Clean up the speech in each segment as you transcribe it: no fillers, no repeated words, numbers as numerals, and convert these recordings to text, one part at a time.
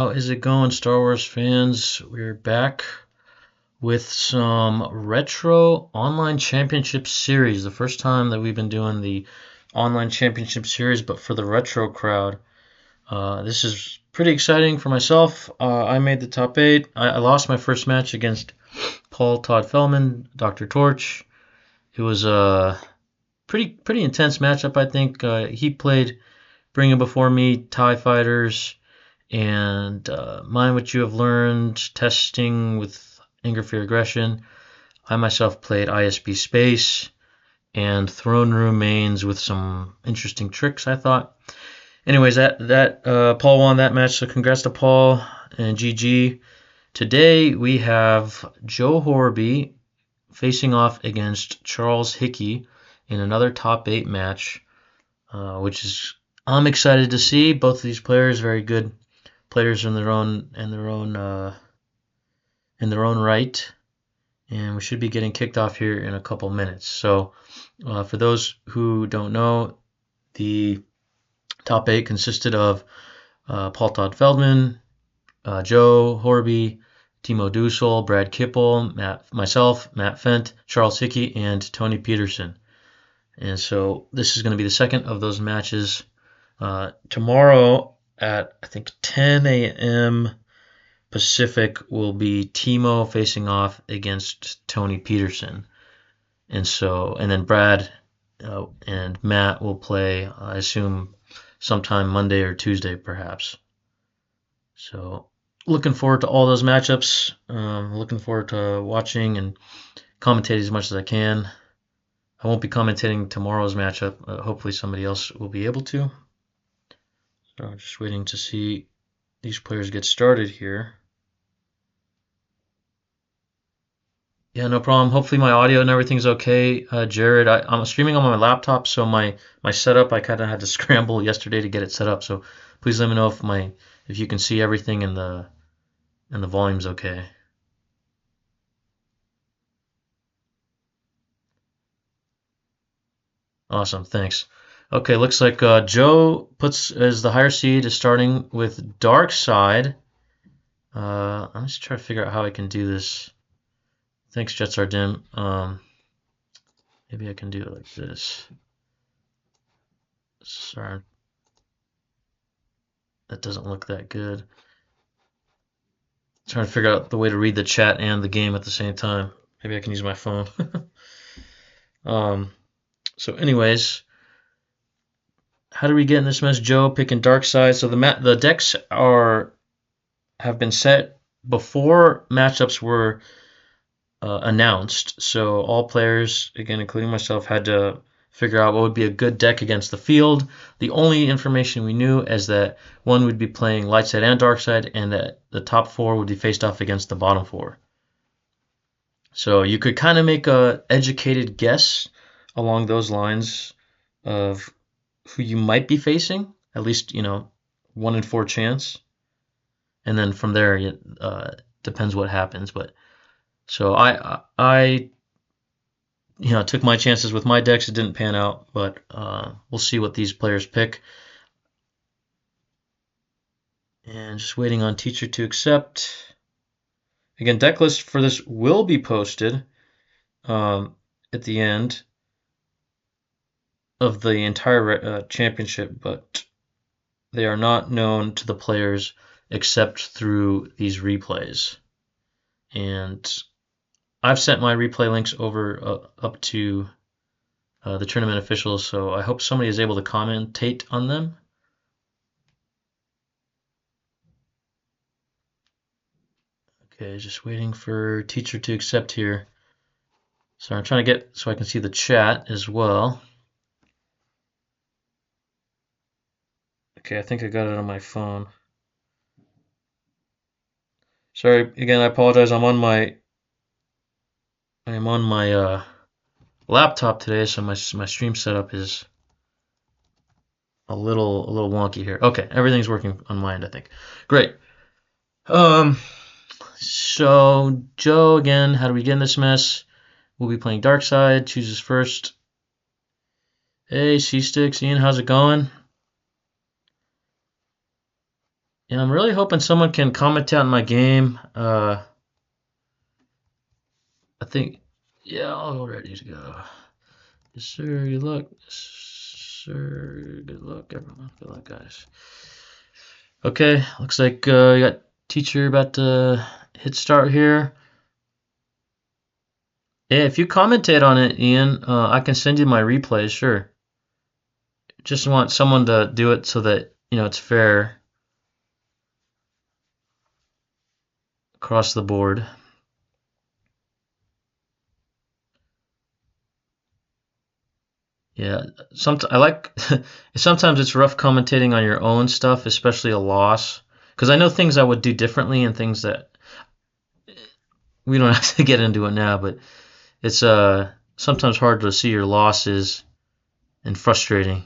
How is it going, Star Wars fans? We're back with some retro online championship series. The first time that we've been doing the online championship series, but for the retro crowd. This is pretty exciting for myself. I made the top 8. I lost my first match against Paul Todd Feldman, Dr. Torch. It was a pretty intense matchup, I think. He played Bring It Before Me, TIE Fighters, and Mind What You Have Learned, Testing with Anger, Fear, Aggression. I myself played ISB Space and Throne Room mains with some interesting tricks, I thought. Anyways, Paul won that match, so congrats to Paul and GG. Today we have Joe Horby facing off against Charles Hickey in another top 8 match, which is I'm excited to see. Both of these players very good players in their own right, and we should be getting kicked off here in a couple minutes. So, for those who don't know, the top 8 consisted of Paul Todd Feldman, Joe Horby, Timo Dussel, Brad Kipple, myself, Matt Fent, Charles Hickey, and Tony Peterson. And so this is going to be the second of those matches. Tomorrow at I think 10 a.m. Pacific will be Timo facing off against Tony Peterson, and then Brad and Matt will play, I assume, sometime Monday or Tuesday perhaps. So looking forward to all those matchups. Looking forward to watching and commentating as much as I can. I won't be commentating tomorrow's matchup. Hopefully somebody else will be able to. So I'm just waiting to see these players get started here. Yeah, no problem. Hopefully my audio and everything's okay. Jared, I'm streaming on my laptop, so my setup, I kind of had to scramble yesterday to get it set up. So please let me know if you can see everything and the volume's okay. Awesome, thanks. Okay, looks like Joe puts as the higher seed is starting with Dark Side. I'm just trying to figure out how I can do this. Thanks, Jetsardim. Maybe I can do it like this. Sorry, that doesn't look that good. Trying to figure out the way to read the chat and the game at the same time. Maybe I can use my phone. So anyways, how do we get in this mess? Joe picking Dark Side. So the decks have been set before matchups were announced. So all players, again including myself, had to figure out what would be a good deck against the field. The only information we knew is that one would be playing Light Side and Dark Side, and that the top 4 would be faced off against the bottom 4. So you could kind of make a educated guess along those lines of who you might be facing, at least 1 in 4 chance, and then from there it depends what happens. But so I took my chances with my decks. It didn't pan out, but we'll see what these players pick. And just waiting on teacher to accept. Again, deck list for this will be posted at the end of the entire championship, but they are not known to the players except through these replays. And I've sent my replay links over up to the tournament officials, so I hope somebody is able to commentate on them. Okay, just waiting for teacher to accept here. So I'm trying to get so I can see the chat as well. Okay, I think I got it on my phone. Sorry, again, I apologize. I'm on my laptop today, so my stream setup is a little wonky here. Okay, everything's working on my end, I think. Great. So Joe, again, how do we get in this mess? We'll be playing Dark Side. Chooses first. Hey, C-Sticks, Ian, how's it going? And I'm really hoping someone can comment on my game. I think, yeah, all ready to go. Yes, sir. Good luck. Yes, sir. Good luck, everyone. Good luck, guys. Okay, looks like we got teacher about to hit start here. Yeah, if you commentate on it, Ian, I can send you my replays, sure. Just want someone to do it so that, it's fair across the board. Yeah, I like sometimes it's rough commentating on your own stuff, especially a loss, because I know things I would do differently and things that we don't have to get into it now, but it's sometimes hard to see your losses and frustrating.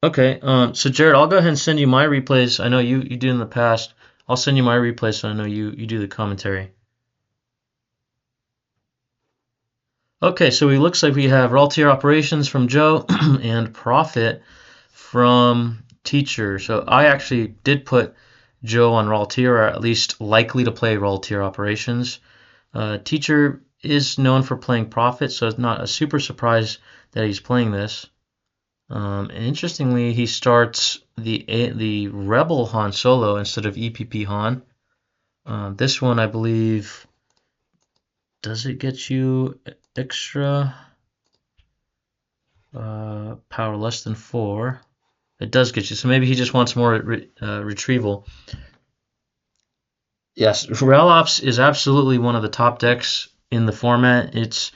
Okay, so Jared, I'll go ahead and send you my replays. I know you did in the past. I'll send you my replays so I know you do the commentary. Okay, so it looks like we have raw tier operations from Joe and profit from teacher. So I actually did put Joe on raw tier, or at least likely to play raw tier operations. Teacher is known for playing profit, so it's not a super surprise that he's playing this. And interestingly, he starts the Rebel Han Solo instead of EPP Han. This one, I believe, does it get you extra power less than 4? It does get you, so maybe he just wants more retrieval. Yes, ROPS is absolutely one of the top decks in the format. It's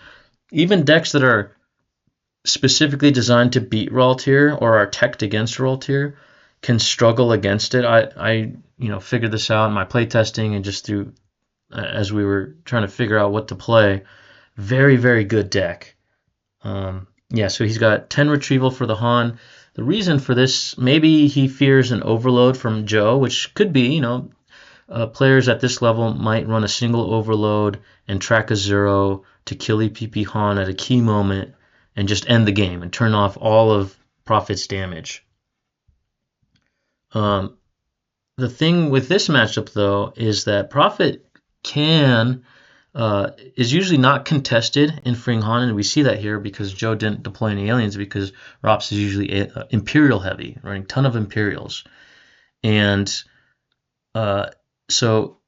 even decks that are specifically designed to beat Raw tier or are teched against Raw tier can struggle against it. I figured this out in my playtesting and just through as we were trying to figure out what to play. Very, very good deck. Yeah, so he's got 10 retrieval for the Han. The reason for this, maybe he fears an overload from Joe, which could be, players at this level might run a single overload and track a 0 to kill EPP Han at a key moment and just end the game and turn off all of Profit's damage. The thing with this matchup, though, is that Profit is usually not contested in freeing Han, and we see that here because Joe didn't deploy any aliens because ROPS is usually Imperial heavy, running a ton of Imperials. And so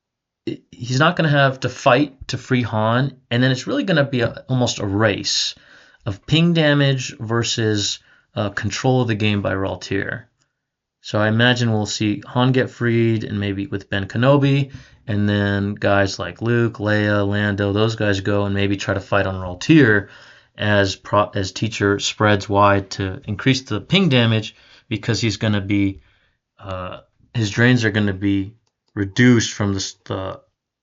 he's not going to have to fight to free Han, and then it's really going to be almost a race of ping damage versus control of the game by Raltier. So I imagine we'll see Han get freed, and maybe with Ben Kenobi, and then guys like Luke, Leia, Lando, those guys go and maybe try to fight on Raltier as teacher spreads wide to increase the ping damage because he's going to be his drains are going to be reduced from the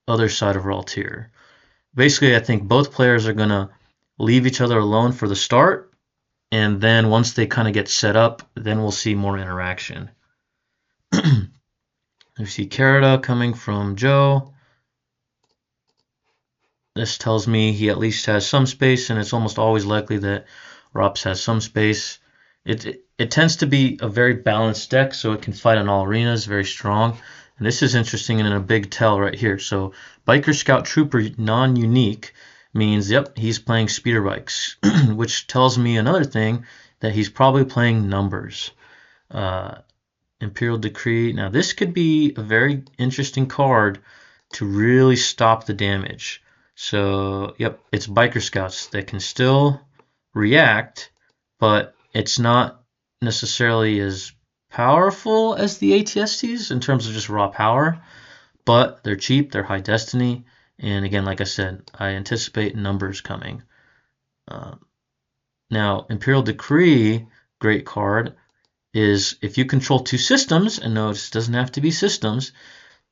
other side of Raltier. Basically, I think both players are going to leave each other alone for the start, and then once they kind of get set up, then we'll see more interaction. We see Carita coming from Joe. This tells me he at least has some space, and it's almost always likely that ROPS has some space. It tends to be a very balanced deck, so it can fight on all arenas, very strong. And this is interesting and in a big tell right here. So Biker Scout Trooper non-unique means, yep, he's playing speeder bikes, which tells me another thing, that he's probably playing numbers. Imperial Decree. Now this could be a very interesting card to really stop the damage. So, yep, it's Biker Scouts that can still react, but it's not necessarily as powerful as the ATSTs in terms of just raw power, but they're cheap, they're high destiny, and again, like I said, I anticipate numbers coming. Now, Imperial Decree, great card, is if you control 2 systems, and notice it doesn't have to be systems,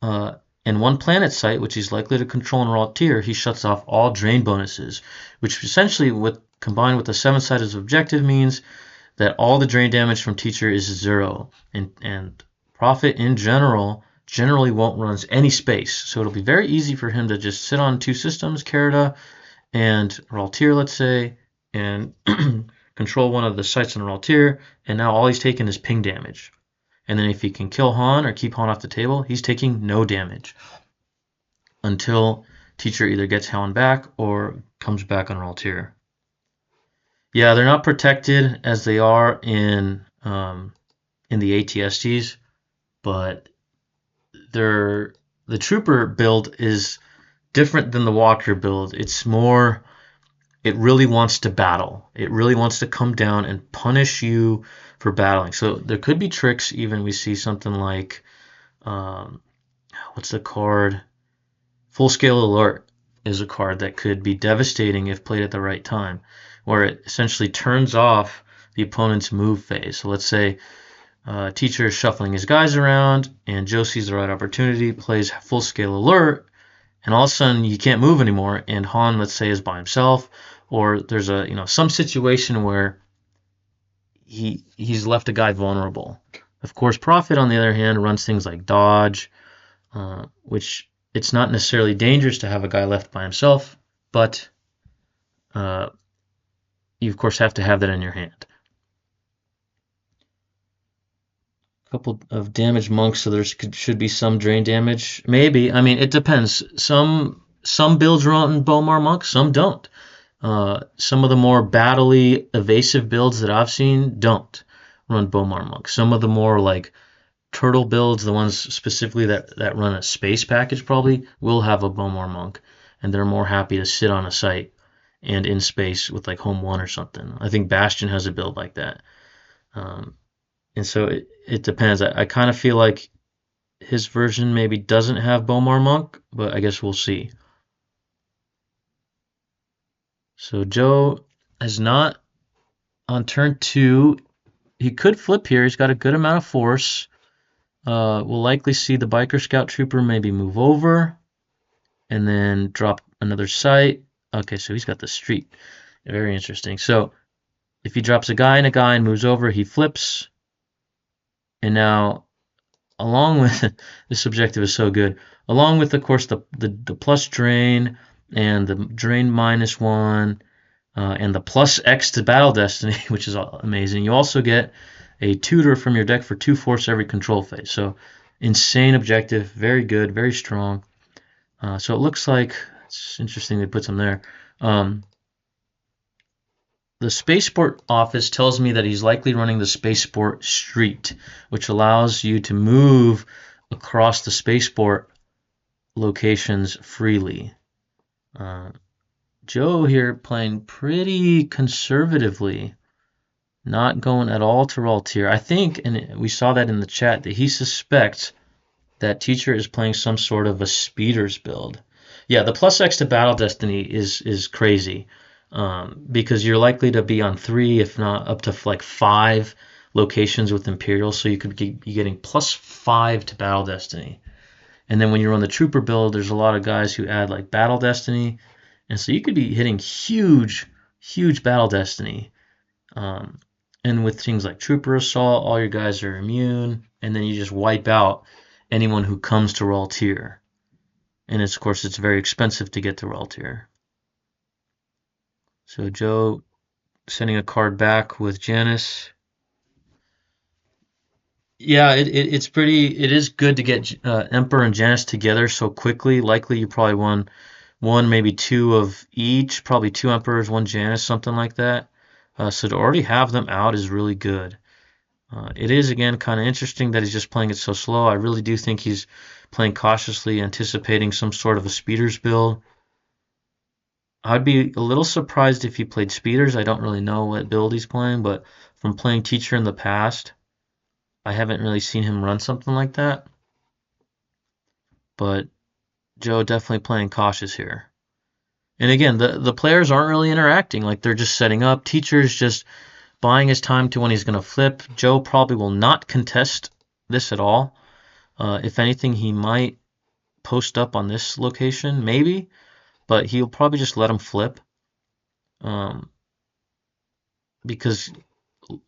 and 1 planet site, which he's likely to control in raw tier, he shuts off all drain bonuses, which essentially, combined with the 7-sided objective, means that all the drain damage from teacher is 0, and Profit in generally won't run any space, so it'll be very easy for him to just sit on 2 systems, Carita and Raltier, let's say, and control one of the sites on Raltier, and now all he's taking is ping damage. And then if he can kill Han or keep Han off the table, he's taking no damage until teacher either gets Han back or comes back on Raltier. Yeah, they're not protected as they are in the ATSTs, but the trooper build is different than the walker build. It's more, it really wants to battle. It really wants to come down and punish you for battling. So there could be tricks. Even we see something like, what's the card? Full Scale Alert is a card that could be devastating if played at the right time, where it essentially turns off the opponent's move phase. So let's say teacher is shuffling his guys around, and Joe sees the right opportunity, plays Full Scale Alert, and all of a sudden you can't move anymore, and Han, let's say, is by himself, or there's a some situation where he's left a guy vulnerable. Of course, Prophet, on the other hand, runs things like dodge, which it's not necessarily dangerous to have a guy left by himself, but you of course have to have that in your hand. A couple of damaged monks, so there should be some drain damage. Maybe. I mean, it depends. Some builds run Bomar monk, some don't. Some of the more battle-y, evasive builds that I've seen don't run Bomar monk. Some of the more like turtle builds, the ones specifically that run a space package, probably will have a Bomar monk, and they're more happy to sit on a site and in space with like home 1 or something. I think Bastion has a build like that. And so it depends. I kind of feel like his version maybe doesn't have Bomar monk, but I guess we'll see. So Joe has not, on turn 2, he could flip here. He's got a good amount of force. We'll likely see the Biker Scout Trooper maybe move over and then drop another site. Okay, so he's got the street. Very interesting. So if he drops a guy and moves over, he flips. And now, along with this objective is so good, along with, of course, the plus drain and the drain -1 and the plus X to Battle Destiny, which is amazing. You also get a tutor from your deck for 2 force every control phase. So insane objective, very good, very strong. So it looks like, it's interesting they put some there. The Spaceport office tells me that he's likely running the Spaceport Street, which allows you to move across the Spaceport locations freely. Joe here playing pretty conservatively, not going at all to Raltier. I think, and we saw that in the chat, that he suspects that teacher is playing some sort of a speeders build. Yeah, the plus X to Battle Destiny is crazy. Because you're likely to be on 3, if not up to like 5 locations with Imperial, so you could be getting +5 to Battle Destiny. And then when you run the Trooper build, there's a lot of guys who add like Battle Destiny, and so you could be hitting huge Battle Destiny. And with things like Trooper Assault, all your guys are immune, and then you just wipe out anyone who comes to Raltier. And of course, it's very expensive to get to Raltier. So Joe sending a card back with Janice. Yeah, it is good to get Emperor and Janice together so quickly. Likely you probably won one, maybe 2 of each, probably 2 Emperors, 1 Janice, something like that. So to already have them out is really good. It is, again, kind of interesting that he's just playing it so slow. I really do think he's playing cautiously, anticipating some sort of a speeders build. I'd be a little surprised if he played speeders. I don't really know what build he's playing, but from playing teacher in the past, I haven't really seen him run something like that. But Joe definitely playing cautious here. And again, the players aren't really interacting. Like, they're just setting up. Teacher's just buying his time to when he's going to flip. Joe probably will not contest this at all. If anything, he might post up on this location, maybe. But he'll probably just let him flip. Because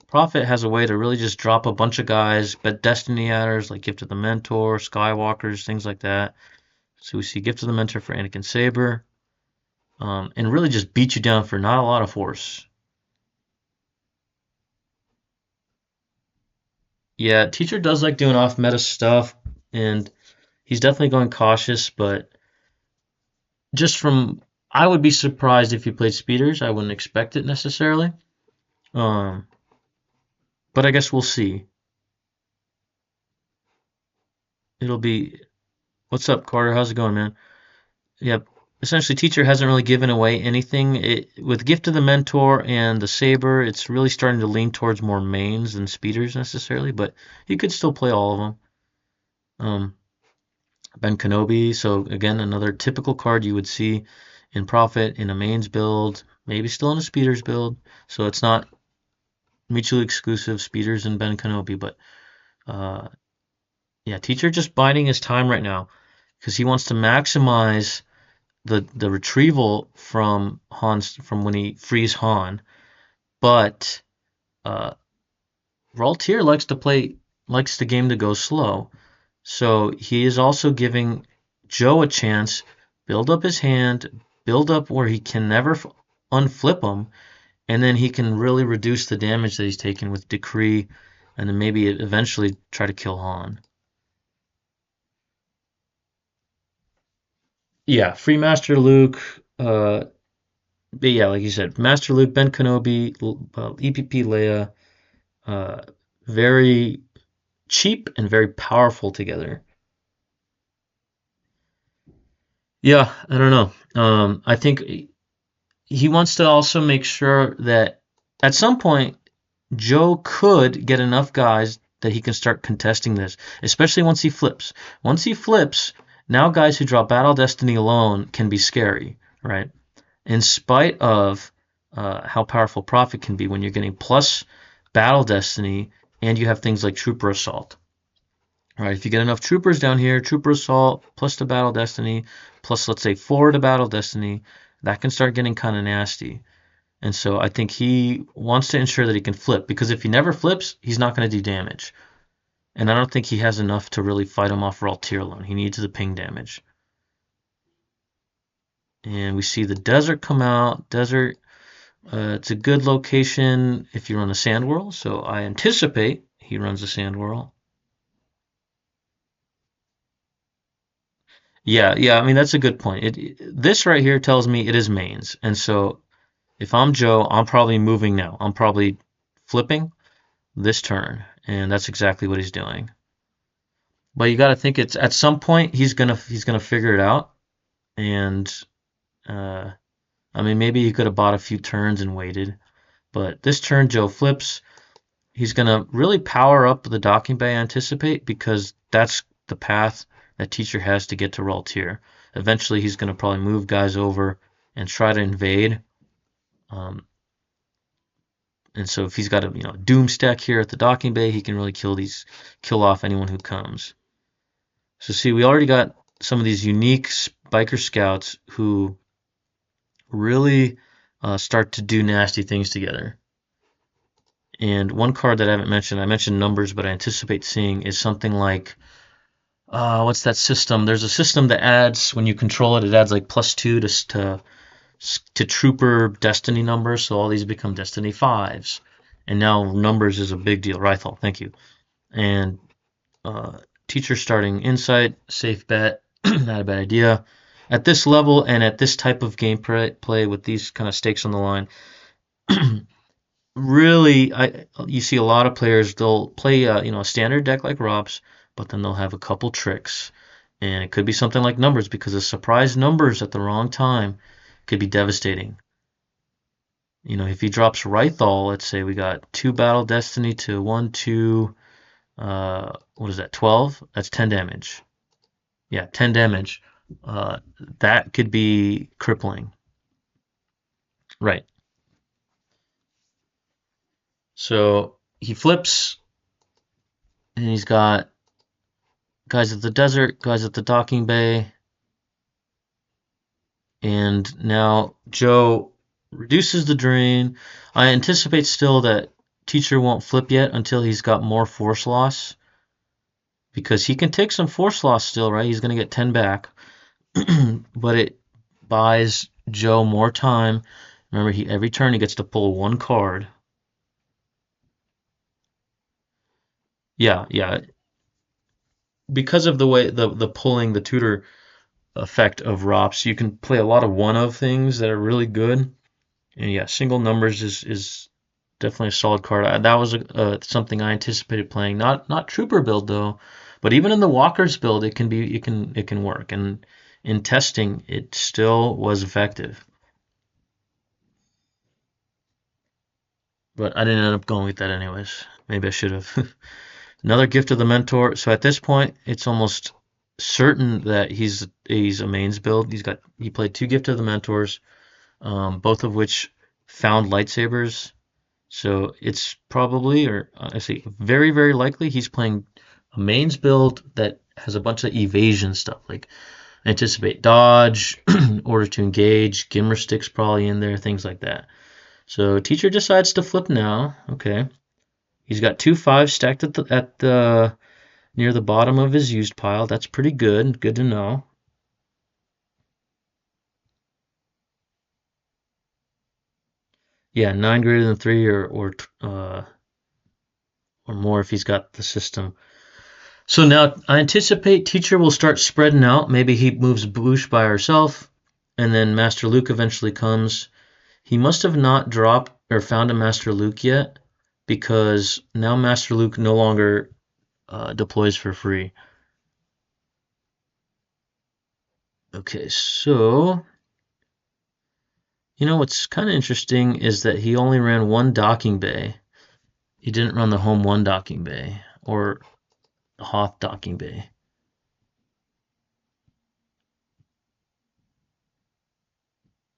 Prophet has a way to really just drop a bunch of guys, but Destiny adders like Gift of the Mentor, Skywalkers, things like that. So we see Gift of the Mentor for Anakin Saber. And really just beat you down for not a lot of force. Yeah, teacher does like doing off meta stuff, and he's definitely going cautious, but just from I would be surprised if he played speeders. I wouldn't expect it necessarily. Um, but I guess we'll see. It'll be what's up, Carter? How's it going, man? Yep. Essentially, teacher hasn't really given away anything. With Gift of the Mentor and the Saber, it's really starting to lean towards more mains than speeders necessarily, but he could still play all of them. Ben Kenobi, so again, another typical card you would see in Prophet in a mains build, maybe still in a speeders build. So it's not mutually exclusive speeders and Ben Kenobi, but uh, yeah, teacher just biding his time right now because he wants to maximize the retrieval from Han's from when he frees Han, but uh, Raltier likes the game to go slow, so he is also giving Joe a chance, build up his hand, build up where he can never unflip him, and then he can really reduce the damage that he's taking with Decree, and then maybe eventually try to kill Han. Yeah, free Master Luke. But yeah, like you said, Master Luke, Ben Kenobi, EPP Leia, uh, very cheap and very powerful together. Yeah, I don't know. I think he wants to also make sure that at some point Joe could get enough guys that he can start contesting this, especially once he flips. Once he flips, now guys who draw Battle Destiny alone can be scary, right? In spite of how powerful Prophet can be when you're getting plus Battle Destiny and you have things like Trooper Assault. Right, if you get enough troopers down here, Trooper Assault plus the Battle Destiny, plus let's say 4 to Battle Destiny, that can start getting kind of nasty. And so I think he wants to ensure that he can flip, because if he never flips, he's not going to do damage. And I don't think he has enough to really fight him off Raw tier alone. He needs the ping damage. And we see the desert come out. Desert, it's a good location if you run a sand whirl, so I anticipate he runs a sand whirl. Yeah, yeah. I mean, that's a good point. This right here tells me it is mains, and so if I'm Joe, I'm probably moving now. I'm probably flipping this turn, and that's exactly what he's doing. But you got to think it's at some point he's gonna figure it out, and uh, I mean maybe he could have bought a few turns and waited, but this turn Joe flips. He's gonna really power up the docking bay. I anticipate because that's the path that teacher has to get to Raw tier. Eventually, he's gonna probably move guys over and try to invade. Um, and so if he's got a doom stack here at the docking bay, he can really kill off anyone who comes. So see, we already got some of these unique biker scouts who really start to do nasty things together. And one card that I haven't mentioned, I mentioned numbers, but I anticipate seeing is something like what's that system? There's a system that adds when you control it, it adds like +2 to trooper destiny numbers, so all these become destiny 5s. And now numbers is a big deal. Rythal, thank you. And uh, teacher starting insight, safe bet, not a bad idea. At this level and at this type of gameplay with these kind of stakes on the line, really, you see a lot of players. They'll play a standard deck like ROPS, but then they'll have a couple tricks, and it could be something like numbers because a surprise numbers at the wrong time could be devastating. If he drops Rythal, let's say we got 2 Battle Destiny to 1, 2, what is that, 12? That's 10 damage. Yeah, 10 damage. Uh, that could be crippling. Right. So he flips, and he's got guys at the desert, guys at the docking bay, and now Joe reduces the drain. I anticipate still that teacher won't flip yet until he's got more force loss, because he can take some force loss still, right? He's going to get 10 back, but it buys Joe more time. Remember, every turn he gets to pull one card. Yeah. Because of the way the pulling the tutor effect of ROPS, you can play a lot of one of things that are really good. And yeah, single numbers is definitely a solid card. That was something I anticipated playing. Not trooper build though, but even in the walkers build, it can work. And in testing, it still was effective. But I didn't end up going with that anyways. Maybe I should have. Another gift of the mentor. So at this point, it's almost certain that he's a mains build. He played two gift of the mentors, both of which found lightsabers. So it's probably, or I say, very, very likely he's playing a mains build that has a bunch of evasion stuff, like anticipate dodge, order to engage, gimmer sticks probably in there, things like that. So teacher decides to flip now. Okay, he's got 2 5s stacked at the near the bottom of his used pile. That's pretty good. Good to know. Yeah, 9 greater than 3 or more if he's got the system. So now I anticipate teacher will start spreading out. Maybe he moves Boosh by herself, and then Master Luke eventually comes. He must have not dropped or found a Master Luke yet, because now Master Luke no longer deploys for free. Okay, so what's kind of interesting is that he only ran one docking bay. He didn't run the home one docking bay or Hoth docking bay.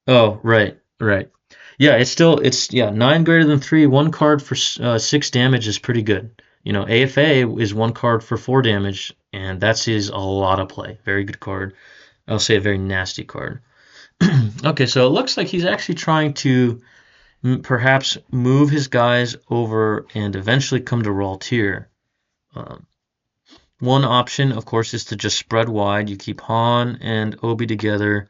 Oh, right. Yeah, it's 9 greater than 3. One card for 6 damage is pretty good. AFA is one card for 4 damage, and that's a lot of play. Very good card. I'll say a very nasty card. Okay, so it looks like he's actually trying to perhaps move his guys over and eventually come to Raw tier. Um, One option, of course, is to just spread wide. You keep Han and Obi together,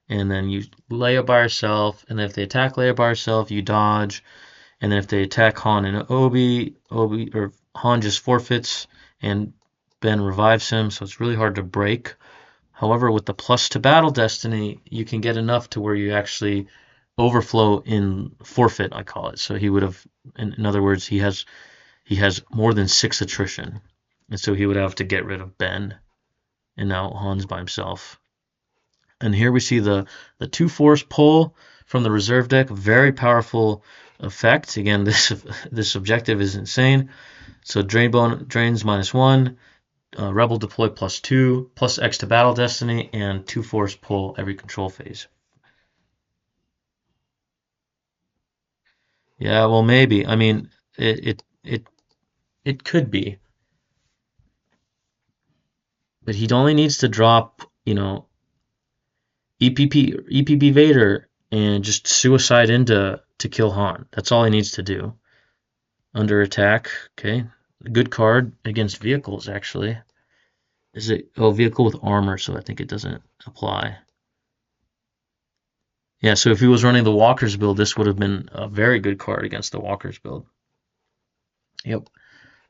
and then you Leia by herself. And if they attack Leia by herself, you dodge. And then if they attack Han and Obi or Han just forfeits, and Ben revives him. So it's really hard to break. However, with the plus to battle destiny, you can get enough to where you actually overflow in forfeit, I call it. So he would have, in other words, he has more than 6 attrition. And so he would have to get rid of Ben, and now Han's by himself. And here we see the 2 force pull from the reserve deck, very powerful effect. Again, this objective is insane. So drains -1, rebel deploy +2, plus X to battle destiny, and 2 force pull every control phase. Yeah, well, maybe. I mean, it could be, but he only needs to drop, EPP Vader and just suicide into to kill Han. That's all he needs to do. Under attack, okay. Good card against vehicles, actually. Is it vehicle with armor, so I think it doesn't apply. Yeah, so if he was running the Walker's build, this would have been a very good card against the Walker's build. Yep.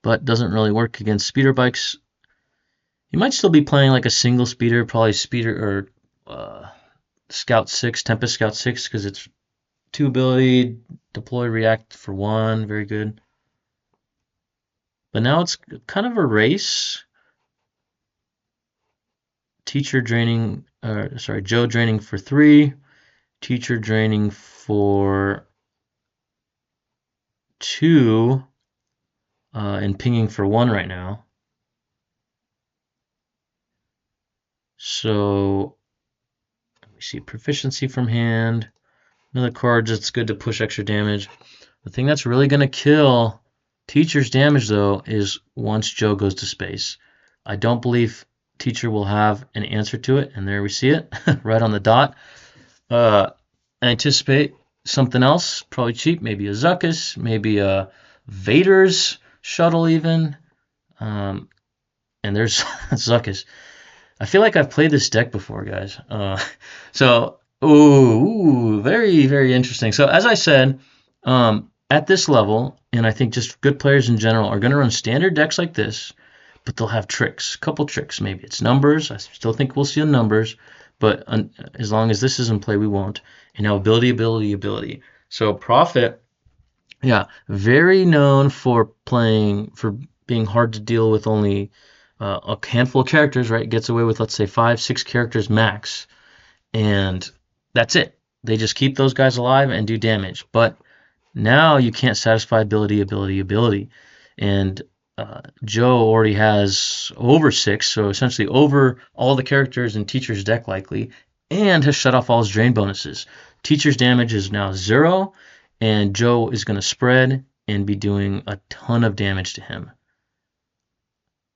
But doesn't really work against speeder bikes. He might still be playing like a single speeder, probably speeder or Scout 6, Tempest Scout 6, because it's 2 ability, deploy react for 1, very good. But now it's kind of a race. Teacher draining, Joe draining for 3, teacher draining for 2, and pinging for 1 right now. So let me see, proficiency from hand. Another card that's good to push extra damage. The thing that's really going to kill teacher's damage, though, is once Joe goes to space. I don't believe teacher will have an answer to it, and there we see it, right on the dot. I anticipate something else, probably cheap, maybe a Zuckuss, maybe a Vader's shuttle even. And there's Zuckuss. I feel like I've played this deck before, guys. So, very, very interesting. So as I said, at this level, and I think just good players in general are going to run standard decks like this, but they'll have tricks, a couple tricks. Maybe it's numbers. I still think we'll see the numbers, but as long as this is in play, we won't. And now ability. So Prophet, yeah, very known for being hard to deal with only a handful of characters, right? Gets away with, let's say, 5, 6 characters max, and that's it. They just keep those guys alive and do damage. But now you can't satisfy ability. And Joe already has over 6, so essentially over all the characters in Teacher's deck likely, and has shut off all his drain bonuses. Teacher's damage is now 0, and Joe is going to spread and be doing a ton of damage to him.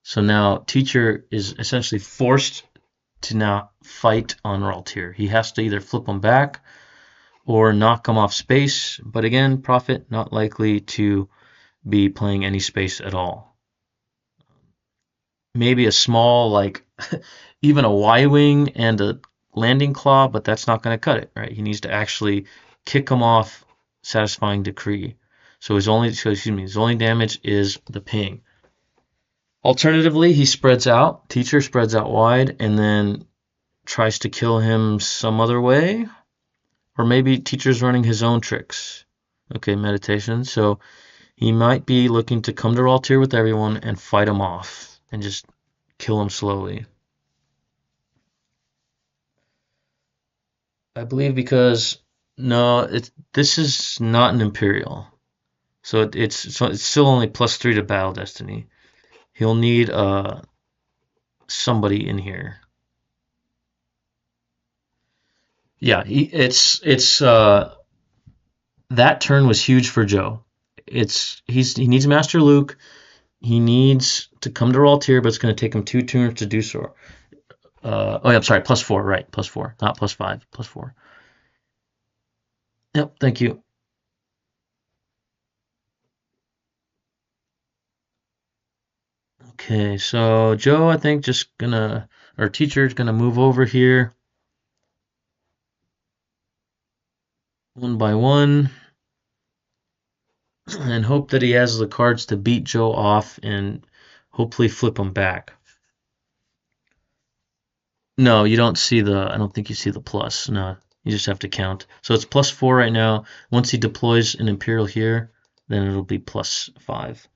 So now Teacher is essentially forced to now fight on Raltier. He has to either flip him back or knock him off space, but again, Prophet not likely to be playing any space at all. Maybe a small, like, even a Y-wing and a landing claw, but that's not going to cut it, right? He needs to actually kick him off, satisfying decree. So his only damage is the ping. Alternatively, he spreads out, Teacher spreads out wide, and then tries to kill him some other way. Or maybe Teacher's running his own tricks. Okay, meditation. So he might be looking to come to Raltier with everyone and fight him off and just kill him slowly. I believe because no, this is not an Imperial, so it's still only +3 to Battle Destiny. He'll need somebody in here. Yeah, it's that turn was huge for Joe. He needs Master Luke. He needs to come to Raltier, but it's going to take him 2 turns to do so. Oh yeah, I'm sorry, +4, right? +4, not +5, +4. Yep, thank you. Okay, so Joe, I think our teacher's gonna move over here one by one and hope that he has the cards to beat Joe off and hopefully flip him back. No, you don't see I don't think you see the plus. No, you just have to count. So it's +4 right now. Once he deploys an Imperial here, then it'll be +5.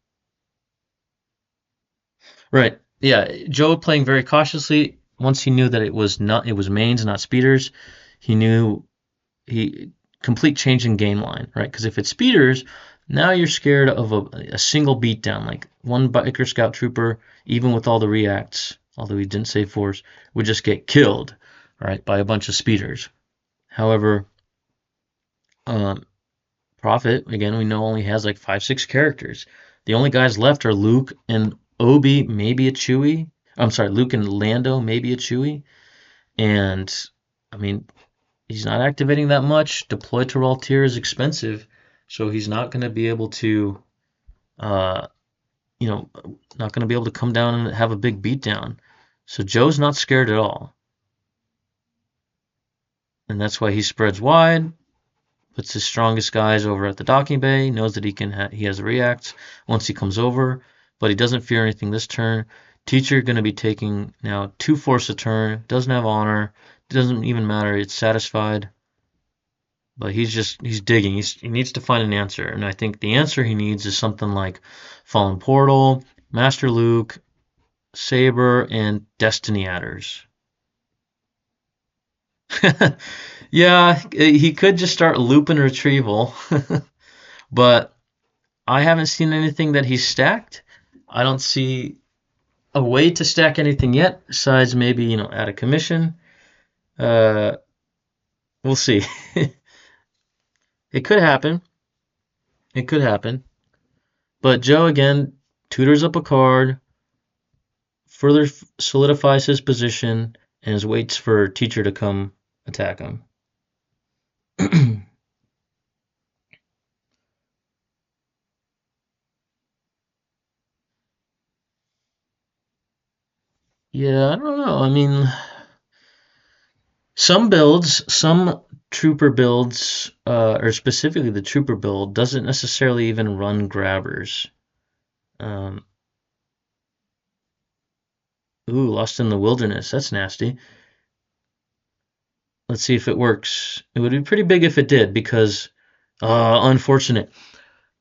Right. Yeah, Joe playing very cautiously. Once he knew that it was mains, not speeders, he knew complete change in game line, right? Because if it's speeders, now you're scared of a single beatdown, like one biker scout trooper, even with all the reacts, although he didn't say force, would just get killed, right, by a bunch of speeders. However, Prophet, again, we know only has like 5, 6 characters. The only guys left are Luke and Obi, maybe a Chewie. I'm sorry, Luke and Lando, maybe a Chewie. And, I mean, he's not activating that much. Deploy to Raltier is expensive, so he's not going to be able to, not going to be able to come down and have a big beatdown. So Joe's not scared at all. And that's why he spreads wide, puts his strongest guys over at the docking bay, knows that he has reacts once he comes over, but he doesn't fear anything this turn. Teacher going to be taking now 2 force a turn, doesn't have honor, doesn't even matter, it's satisfied. But he's digging. He needs to find an answer, and I think the answer he needs is something like Fallen Portal, Master Luke, Saber, and Destiny Adders. Yeah, he could just start loop and retrieval, but I haven't seen anything that he's stacked. I don't see a way to stack anything yet, besides maybe, add a commission. We'll see. It could happen. It could happen. But Joe, again, tutors up a card, further solidifies his position, and waits for Teacher to come attack him. Yeah, I don't know. I mean, some builds, some trooper builds, or specifically the trooper build, doesn't necessarily even run grabbers. Ooh, Lost in the Wilderness. That's nasty. Let's see if it works. It would be pretty big if it did, because unfortunate.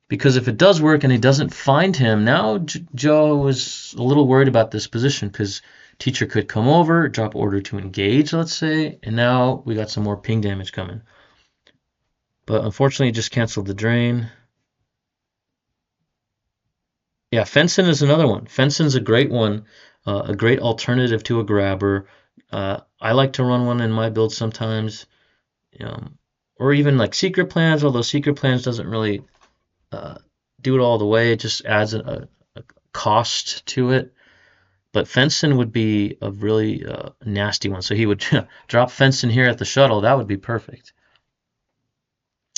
Because if it does work and he doesn't find him, now Joe is a little worried about this position, because teacher could come over, drop order to engage, let's say, and now we got some more ping damage coming. But unfortunately, it just canceled the drain. Yeah, Fenson is another one. Fenson's a great one, a great alternative to a grabber. I like to run one in my build sometimes, or even like Secret Plans, although Secret Plans doesn't really do it all the way. It just adds a cost to it. But Fenson would be a really nasty one. So he would drop Fenson here at the shuttle. That would be perfect.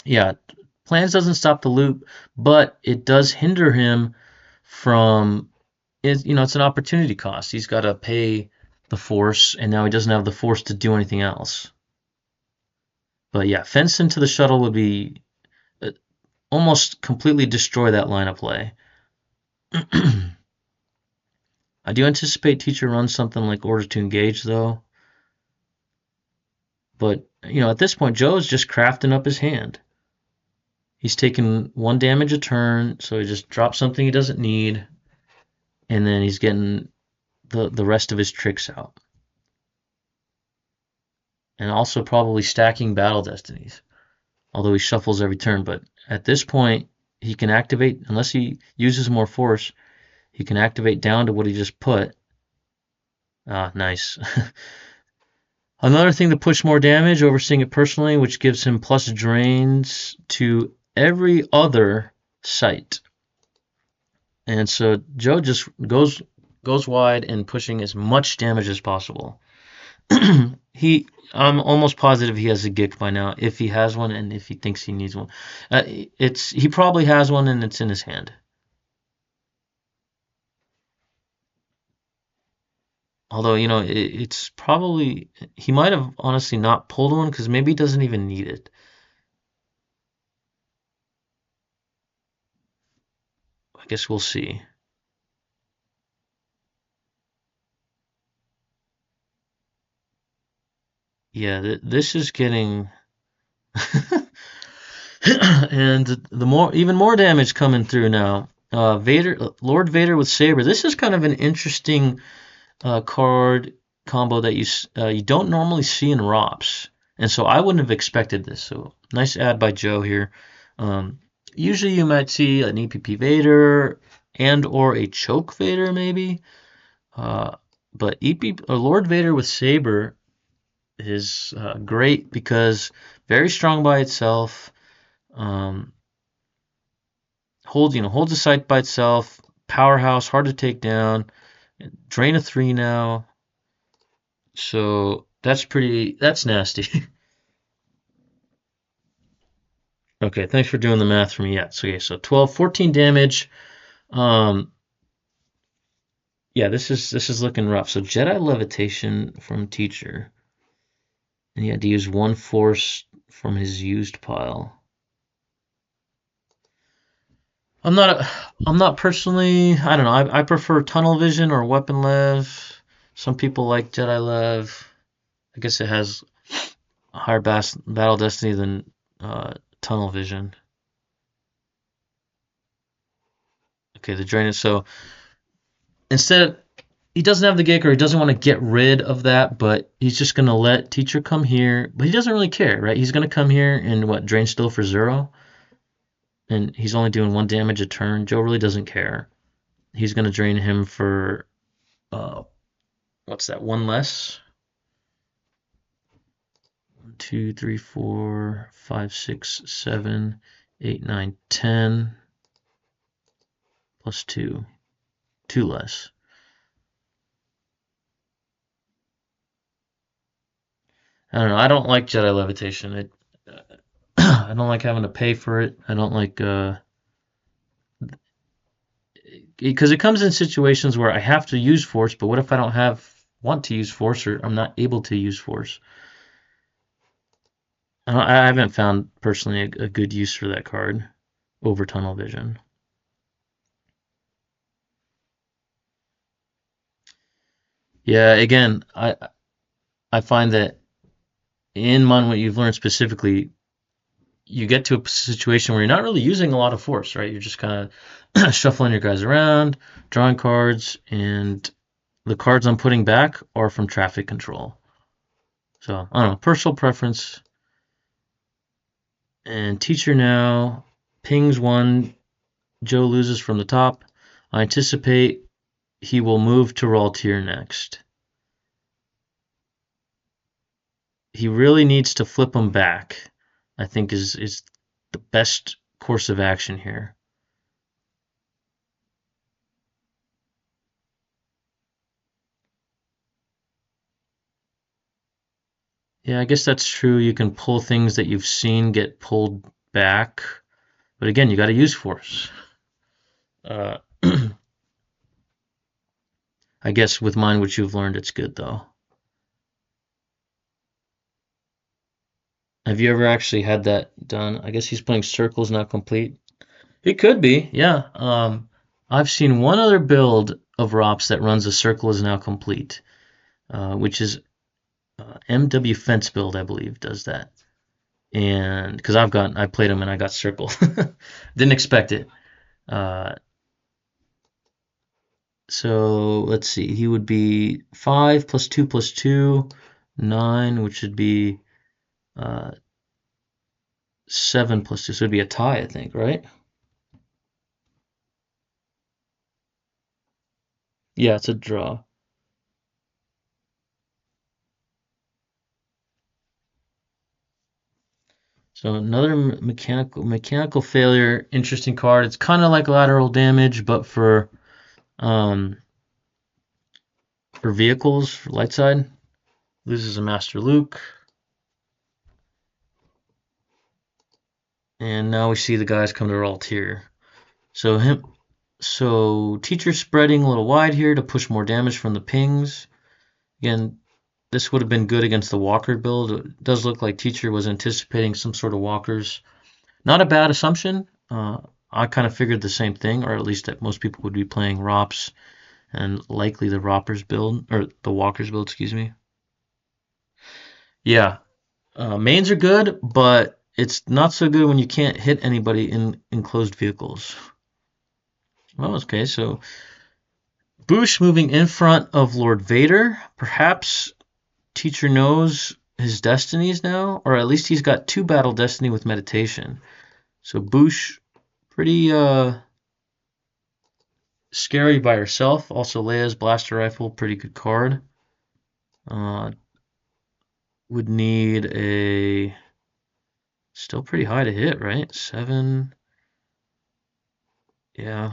Yeah, Plans doesn't stop the loop, but it does hinder him from, it's an opportunity cost. He's got to pay the force, and now he doesn't have the force to do anything else. But yeah, Fenson to the shuttle would be almost completely destroy that line of play. I do anticipate teacher runs something like order to engage, though. But, at this point, Joe's just crafting up his hand. He's taking 1 damage a turn, so he just drops something he doesn't need, and then he's getting the rest of his tricks out. And also probably stacking battle destinies, although he shuffles every turn. But at this point, he can activate, unless he uses more force, he can activate down to what he just put. Ah, nice. Another thing to push more damage, overseeing it personally, which gives him plus drains to every other site. And so Joe just goes wide and pushing as much damage as possible. I'm almost positive he has a Gick by now, if he has one and if he thinks he needs one. He probably has one and it's in his hand. Although, it's probably, he might have honestly not pulled one because maybe he doesn't even need it. I guess we'll see. Yeah, this is getting and even more damage coming through now. Lord Vader with Saber. This is kind of an interesting card combo that you don't normally see in ROPS, and so I wouldn't have expected this. So nice add by Joe here. Usually you might see an EPP Vader and or a Choke Vader maybe, but Lord Vader with Saber is great because very strong by itself. Holds a site by itself. Powerhouse, hard to take down. Drain a 3 now. So that's nasty. Okay, thanks for doing the math for me. Yeah, so 12, 14 damage. Yeah, this is looking rough. So Jedi Levitation from teacher. And he had to use 1 force from his used pile. I'm not personally, I don't know, I prefer tunnel vision or weapon lev. Some people like Jedi lev. I guess it has a higher battle destiny than tunnel vision. Okay, the drain is so instead he doesn't have the Gick, or he doesn't want to get rid of that, but he's just gonna let teacher come here, but he doesn't really care, right? He's gonna come here and drain still for 0. And he's only doing 1 damage a turn. Joe really doesn't care. He's going to drain him for, what's that, 1 less? 1, 2, 3, 4, 5, 6, 7, 8, 9, 10. Plus 2. 2 less. I don't know. I don't like Jedi Levitation. I don't like having to pay for it. I don't like because it comes in situations where I have to use force, but what if I don't want to use force, or I'm not able to use force? I haven't found personally a good use for that card over tunnel vision. Yeah, again, I find that in Mon, what you've learned specifically, you get to a situation where you're not really using a lot of force, right? You're just kind of shuffling your guys around, drawing cards, and the cards I'm putting back are from traffic control. So I don't know, personal preference. And teacher now pings one. Joe loses from the top. I anticipate he will move to Raw tier next. He really needs to flip him back, I think is the best course of action here. Yeah, I guess that's true. You can pull things that you've seen get pulled back, but again, you got to use force. Uh, I guess with mine, which you've learned, it's good though. Have you ever actually had that done? I guess he's playing circles not complete. It could be, yeah. I've seen one other build of ROPS that runs a circle is now complete, which is MW Fence build, I believe, does that. And because I played him and I got circle, didn't expect it. Uh, so let's see, he would be 5 plus 2 plus 2, 9, which would be uh, 7 plus 2, so it'd be a tie, I think, right? Yeah, it's a draw. So another mechanical failure, interesting card. It's kind of like lateral damage, but um for vehicles, for light side. Loses a Master Luke. And now we see the guys come to roll tier. So teacher spreading a little wide here to push more damage from the pings. Again, this would have been good against the walker build. It does look like teacher was anticipating some sort of walkers. Not a bad assumption. I kind of figured the same thing, or at least that most people would be playing ROPS and likely the Roppers build, or the walkers build, excuse me. Yeah, mains are good, but it's not so good when you can't hit anybody in enclosed vehicles. Well, okay, so Boosh moving in front of Lord Vader. Perhaps Teacher knows his destinies now, or at least he's got 2 battle destiny with meditation. So Boosh, pretty scary by herself. Also Leia's blaster rifle, pretty good card. Uh, would need a still pretty high to hit, right? 7. Yeah.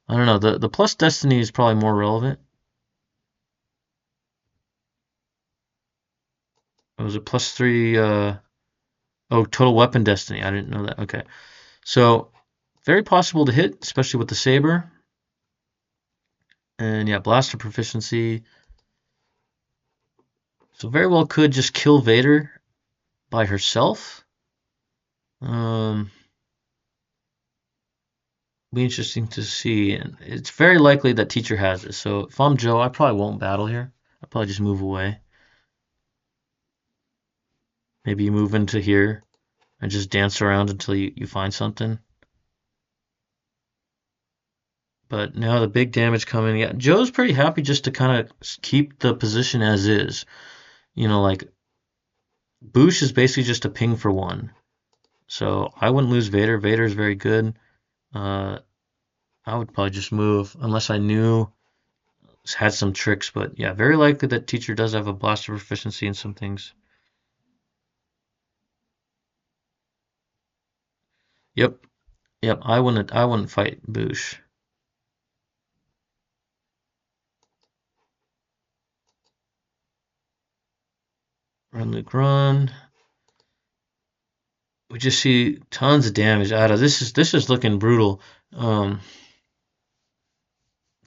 I don't know. The plus destiny is probably more relevant. It was a +3 oh, total weapon destiny. I didn't know that. Okay. So, very possible to hit, especially with the saber. And yeah, blaster proficiency. So very well could just kill Vader by herself. Um, be interesting to see. And it's very likely that teacher has this. So if I'm Joe, I probably won't battle here. I'll probably just move away. Maybe you move into here and just dance around until you find something. But now the big damage coming. Yeah, Joe's pretty happy just to kind of keep the position as is. Like Boosh is basically just a ping for 1. So I wouldn't lose Vader. Vader's very good. Uh, I would probably just move unless I knew had some tricks. But yeah, very likely that teacher does have a blaster proficiency in some things. Yep, yep. I wouldn't fight Boosh. Run Luke run. We just see tons of damage out of this. Is looking brutal.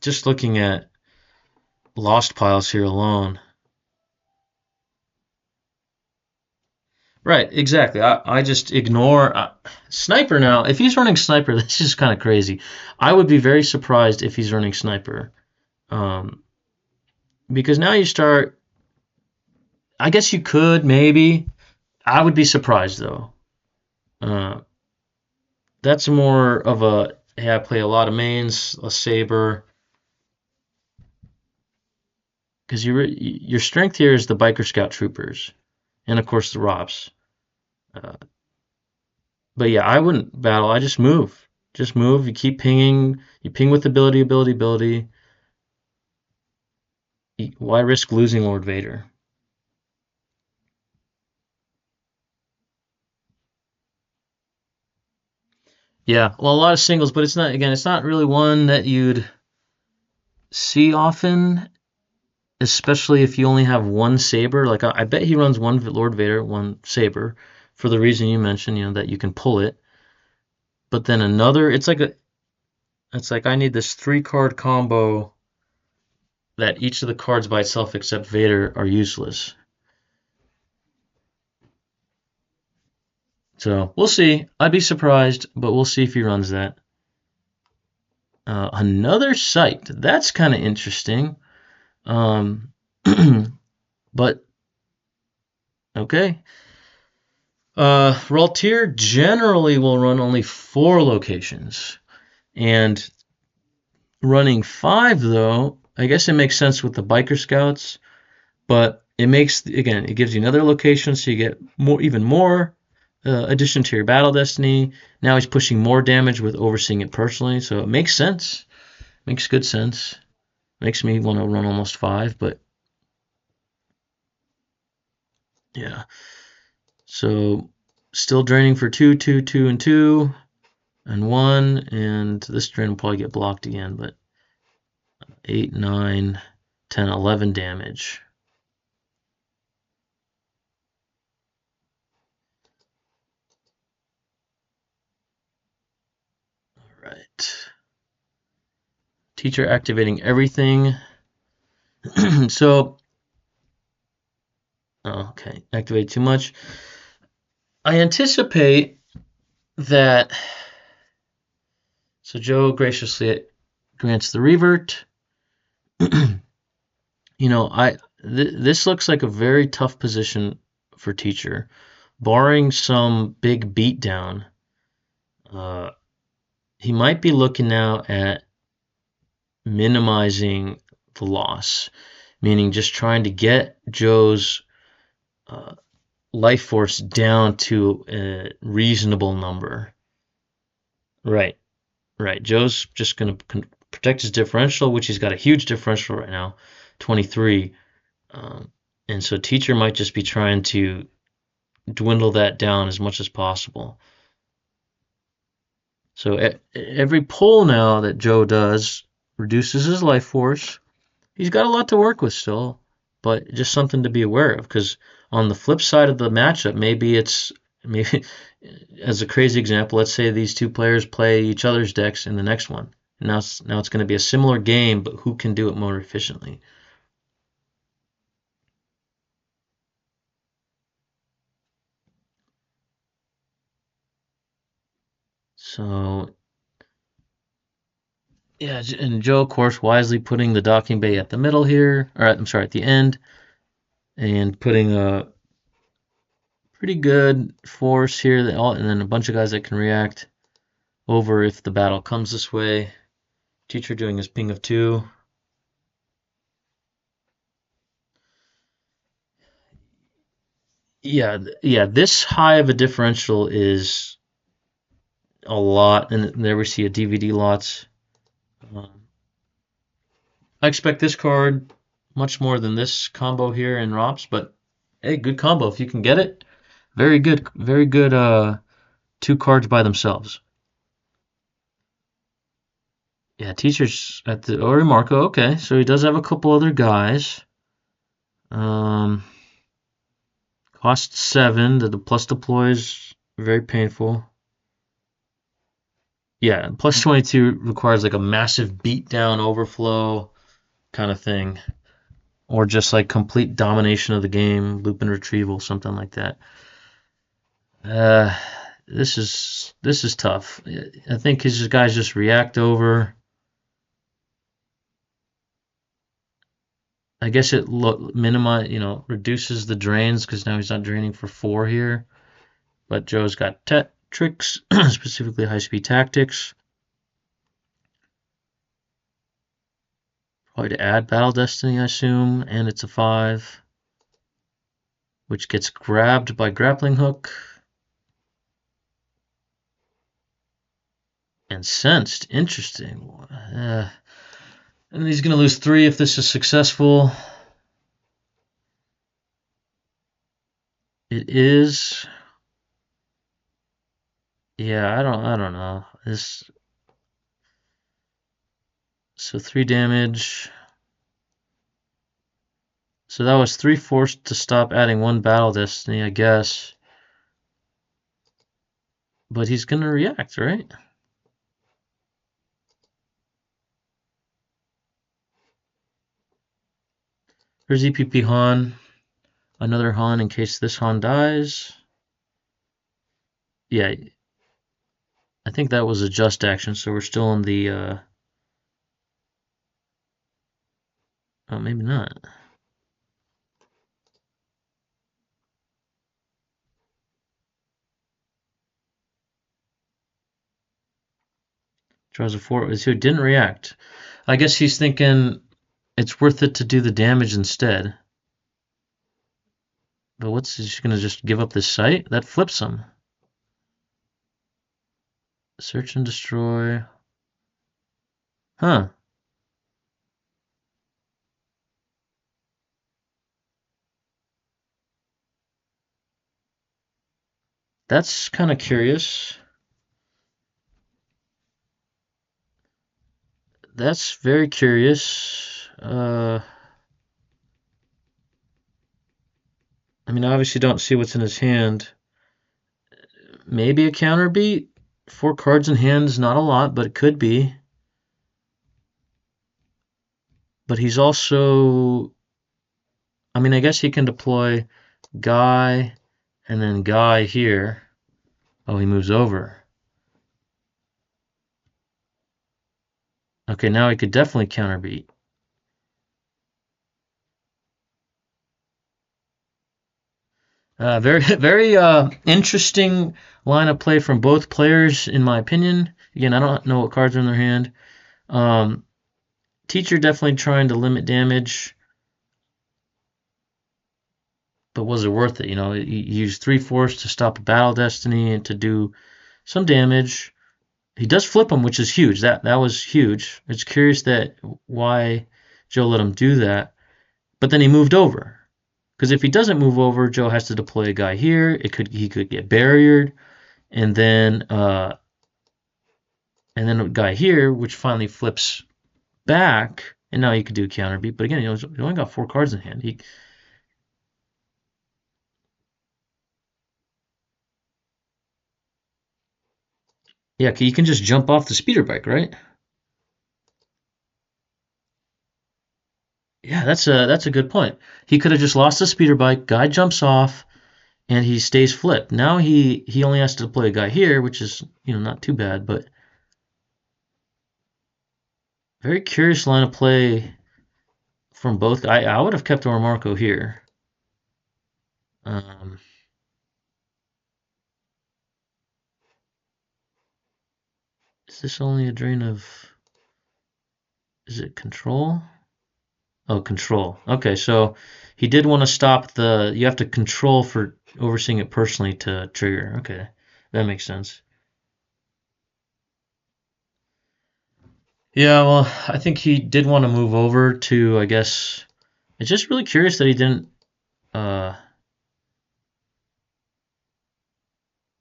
Just looking at lost piles here alone. Right, exactly. I just ignore Sniper now. If he's running Sniper, this is kind of crazy. I would be very surprised if he's running Sniper. Um, because now you start, I guess you could, maybe. I would be surprised, though. Uh, that's more of a, hey, I play a lot of mains, a Saber. Because your strength here is the Biker Scout Troopers. And, of course, the ROPS. Uh, but yeah, I wouldn't battle. I just move. Just move. You keep pinging. You ping with ability, ability, ability. Why risk losing Lord Vader? Yeah, well, a lot of singles, but it's not, again, it's not really one that you'd see often, especially if you only have one Saber. Like, I bet he runs one Lord Vader, one Saber, for the reason you mentioned, that you can pull it. But then another, it's like I need this 3-card combo that each of the cards by itself except Vader are useless. So we'll see. I'd be surprised, but we'll see if he runs that. Another site. That's kind of interesting. Um, but okay. Raltier generally will run only 4 locations, and running 5 though, I guess it makes sense with the biker scouts, but it gives you another location, so you get even more addition to your battle destiny. Now he's pushing more damage with overseeing it personally, so it makes sense. Makes good sense. Makes me want to run almost 5, but yeah. So still draining for 2, 2, 2, and 2, and 1, and this drain will probably get blocked again, but 8, 9, 10, 11 damage. All right. Teacher activating everything. So, okay, activate too much. I anticipate that. So Joe graciously grants the revert. This looks like a very tough position for teacher, barring some big beatdown. He might be looking now at minimizing the loss, meaning just trying to get Joe's life force down to a reasonable number. Right, right. Joe's just going to protect his differential, which he's got a huge differential right now, 23. And so teacher might just be trying to dwindle that down as much as possible. So every pull now that Joe does reduces his life force. He's got a lot to work with still, but just something to be aware of. Because on the flip side of the matchup, maybe as a crazy example, let's say these two players play each other's decks in the next one. Now it's going to be a similar game, but who can do it more efficiently? So yeah, and Joe, of course, wisely putting the docking bay at the middle here, or I'm sorry, at the end, and putting a pretty good force here, and then a bunch of guys that can react over if the battle comes this way. Teacher doing his ping of 2. Yeah, this high of a differential is a lot, and there we see a DVD lots. I expect this card much more than this combo here in ROPS, but hey, good combo if you can get it. Very good, very good. 2 cards by themselves. Yeah, teachers at the Ori Marco. Okay, so he does have a couple other guys. Cost 7. The plus deploy is very painful. Yeah, plus 22 requires like a massive beatdown overflow kind of thing, or just like complete domination of the game, loop and retrieval, something like that. Uh, this is tough. I think his guys just react over. I guess it reduces the drains because now he's not draining for 4 here. But Joe's got tricks, specifically high-speed tactics. Probably to add Battle Destiny, I assume, and it's a 5, which gets grabbed by grappling hook. And sensed. Interesting. And he's going to lose 3 if this is successful. It is. Yeah, I don't know. So 3 damage. So that was 3 forced to stop adding 1 Battle Destiny, I guess. But he's going to react, right? Here's EPP Han. Another Han in case this Han dies. Yeah, I think that was a just action, so we're still in the... oh, maybe not. Draws a 4. So it didn't react. I guess he's thinking it's worth it to do the damage instead. But what's he's gonna just give up this site? That flips him. Search and destroy. Huh. That's kind of curious. That's very curious. I mean, I obviously don't see what's in his hand. Maybe a counter beat. 4 cards in hand is not a lot, but it could be. But he's also... I mean, I guess he can deploy Guy and then Guy here. Oh, he moves over. Okay, now he could definitely counter beat. Very, very interesting line of play from both players, in my opinion. Again, I don't know what cards are in their hand. Teacher definitely trying to limit damage, but was it worth it? You know, he used 3 force to stop a Battle Destiny and to do some damage. He does flip him, which is huge. That was huge. It's curious that why Joe let him do that. But then he moved over. Because if he doesn't move over, Joe has to deploy a guy here. He could get barriered, and then a guy here, which finally flips back, and now he could do a counter beat. But again, he only got 4 cards in hand. Yeah, you can just jump off the speeder bike, right? Yeah, that's a good point. He could have just lost the speeder bike. Guy jumps off, and he stays flipped. Now he only has to deploy a guy here, which is not too bad, but very curious line of play from both. I would have kept Marco here. Um, is this only a drain of... Is it control? Oh, control. Okay, so he did want to stop the... You have to control for overseeing it personally to trigger. Okay, that makes sense. Yeah, well, I think he did want to move over to, I guess... It's just really curious that he didn't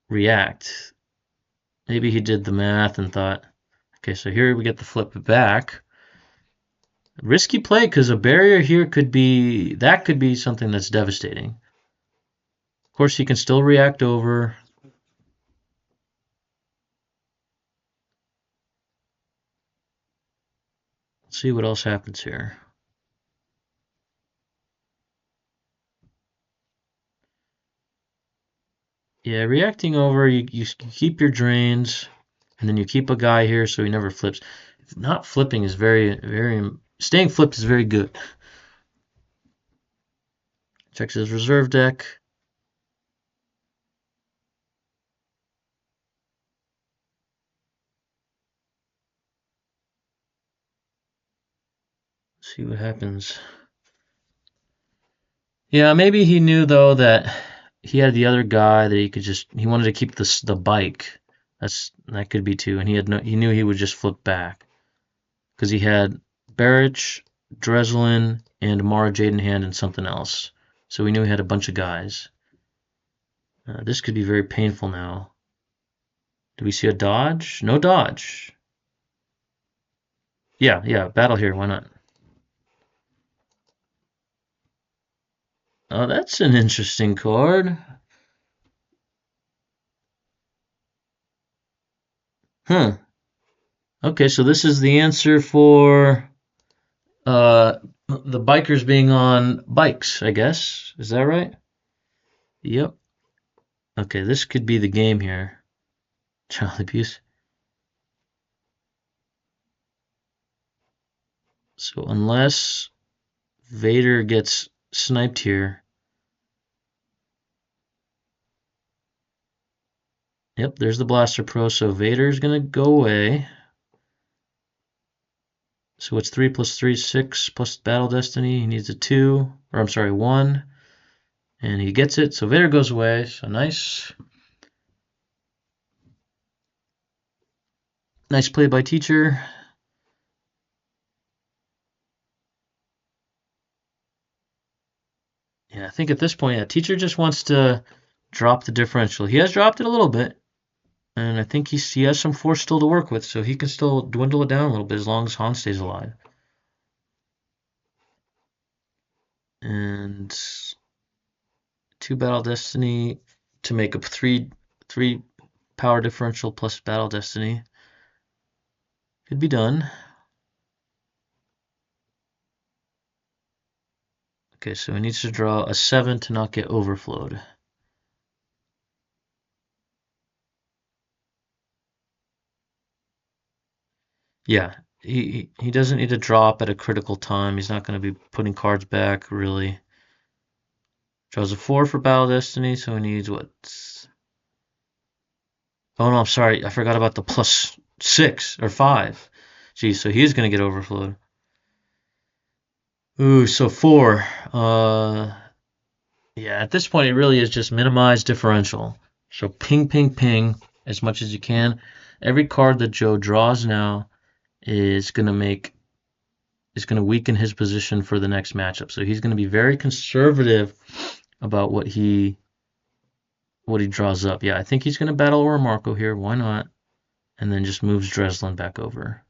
react. Maybe he did the math and thought, okay, so here we get the flip back. Risky play because a barrier here could be something that's devastating. Of course, he can still react over. Let's see what else happens here. Yeah, reacting over, you keep your drains, and then you keep a guy here so he never flips. Not flipping is staying flipped is very good. Checks his reserve deck. See what happens. Yeah, maybe he knew though that he had the other guy that he wanted to keep the bike. That could be too, and he knew he would just flip back because he had Barrich, Dreslin, and Mara Jade in hand and something else. So we knew he had a bunch of guys. This could be very painful now. Do we see a dodge? No dodge. Yeah, battle here. Why not? Oh, that's an interesting card. Huh. Okay, so this is the answer for the bikers being on bikes, I guess. Is that right? Yep. Okay, this could be the game here. Child abuse. So unless Vader gets sniped here. Yep, there's the Blaster Pro, so Vader's gonna go away. So it's 3 plus 3, 6 plus Battle Destiny. He needs a 2, or I'm sorry, 1. And he gets it, so Vader goes away, so nice. Nice play by Teacher. Yeah, I think at this point, yeah, Teacher just wants to drop the differential. He has dropped it a little bit, and I think he has some force still to work with, so he can still dwindle it down a little bit as long as Han stays alive. And 2 Battle Destiny to make up 3 power differential plus Battle Destiny. Could be done. Okay, so he needs to draw a 7 to not get overflowed. Yeah, he doesn't need to drop at a critical time. He's not going to be putting cards back, really. Draws a 4 for Battle Destiny, so he needs what? Oh no, I'm sorry. I forgot about the plus 6 or 5. Geez, so he's going to get overflowed. Ooh, so 4. Yeah, at this point, it really is just minimize differential. So ping, ping, ping as much as you can. Every card that Joe draws now is going to weaken his position for the next matchup. So he's going to be very conservative about what he draws up. Yeah, I think he's going to battle Oromarco here. Why not? And then just moves Dreslin back over.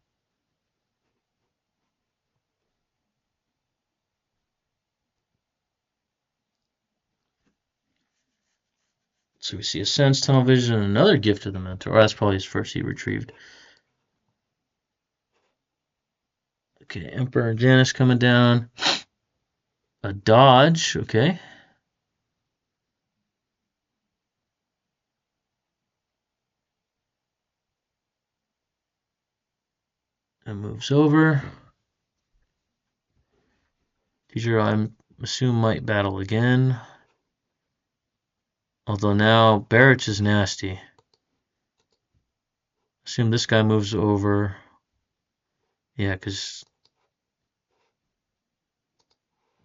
So we see a Sense, Tunnel Vision, and another Gift of the Mentor. Oh, that's probably his first he retrieved. Okay, Emperor and Janus coming down. A dodge, okay. And moves over. Teacher, I assume might battle again. Although now Barrich is nasty. Assume this guy moves over. Yeah, because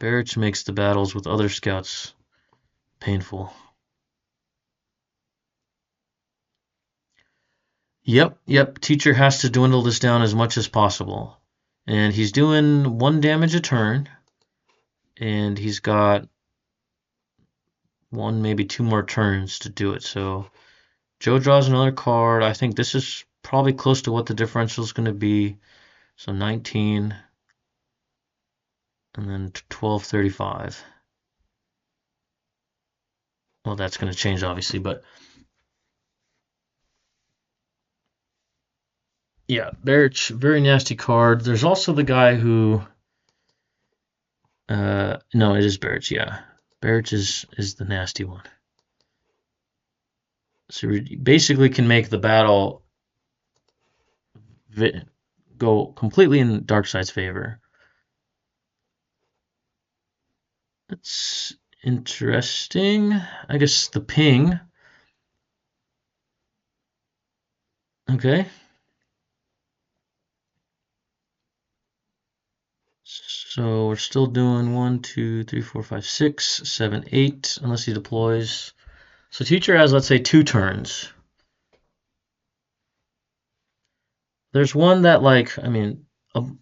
Barrich makes the battles with other scouts painful. Yep. Teacher has to dwindle this down as much as possible. And he's doing 1 damage a turn. And he's got 1, maybe 2 more turns to do it. So Joe draws another card. I think this is probably close to what the differential is going to be. So 19. And then 1235. Well, that's going to change, obviously, but yeah, Barrich, very nasty card. There's also the guy who, no, it is Barrich, yeah. Barrich is the nasty one. So you basically can make the battle go completely in dark side's favor. That's interesting. I guess the ping. Okay. So we're still doing 1, 2, 3, 4, 5, 6, 7, 8, unless he deploys. So teacher has, let's say, 2 turns. There's one that, like, I mean,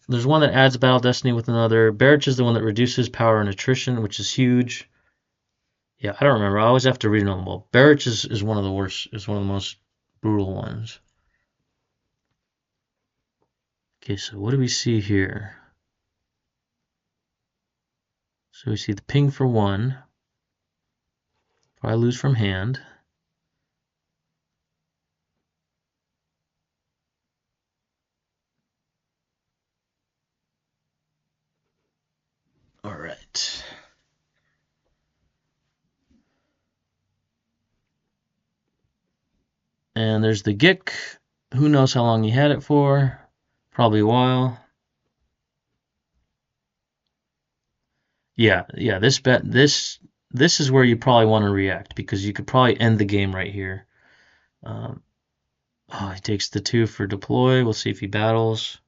there's one that adds Battle Destiny with another. Barrage is the one that reduces power and attrition, which is huge. Yeah, I don't remember. I always have to read them all. Barrage is one of the worst, is one of the most brutal ones. Okay, so what do we see here? So we see the ping for 1. Probably lose from hand. All right. And there's the Gick. Who knows how long he had it for? Probably a while. Yeah. This is where you probably want to react, because you could probably end the game right here. Oh, he takes the 2 for deploy. We'll see if he battles.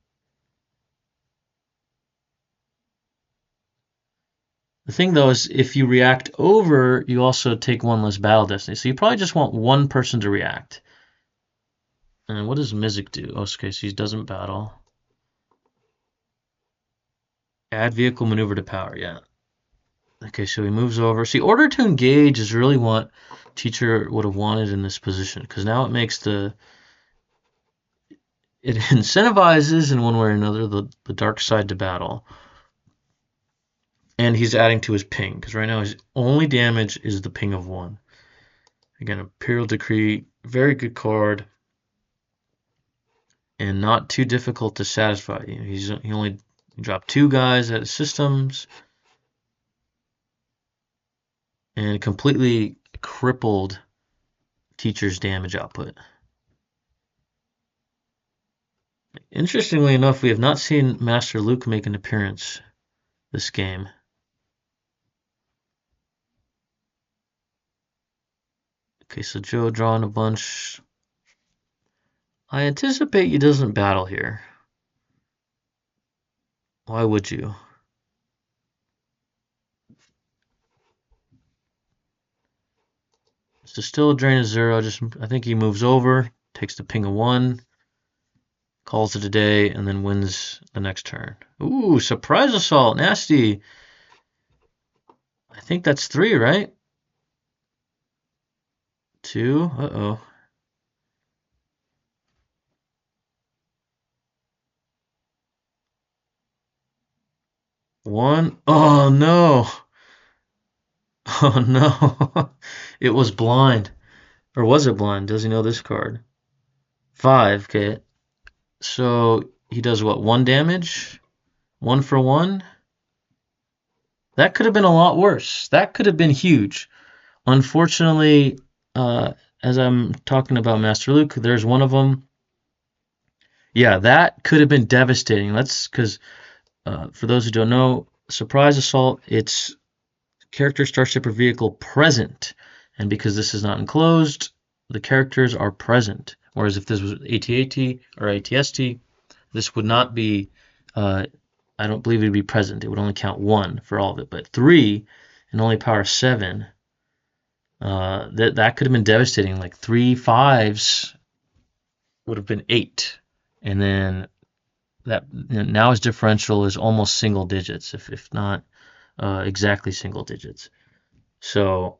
The thing though is, if you react over, you also take 1 less battle destiny. So you probably just want 1 person to react. And what does Mizik do? Oh, okay, so he doesn't battle. Add vehicle maneuver to power, yeah. Okay, so he moves over. See, order to engage is really what teacher would have wanted in this position, because now it makes it incentivizes in one way or another the dark side to battle. And he's adding to his ping, because right now his only damage is the ping of 1. Again, Imperial Decree, very good card, and not too difficult to satisfy. He only dropped 2 guys at his systems, and completely crippled teacher's damage output. Interestingly enough, we have not seen Master Luke make an appearance this game. Okay, so Joe drawing a bunch. I anticipate he doesn't battle here. Why would you? So still a drain of 0. I think he moves over, takes the ping of 1, calls it a day, and then wins the next turn. Ooh, surprise assault, nasty. I think that's 3, right? 2. Uh-oh. 1. Oh no. Oh no. It was blind. Or was it blind? Does he know this card? 5, okay. So he does what? 1 damage? 1 for 1? That could have been a lot worse. That could have been huge. Unfortunately, as I'm talking about Master Luke, there's one of them. Yeah, that could have been devastating. Because for those who don't know, surprise assault, it's character, starship, or vehicle present. And because this is not enclosed, the characters are present. Whereas if this was AT-AT or ATST, this would not be, I don't believe it would be present. It would only count 1 for all of it. But 3 and only power 7, that could have been devastating. Like 3 5s would have been 8. And then now his differential is almost single digits, if not exactly single digits. So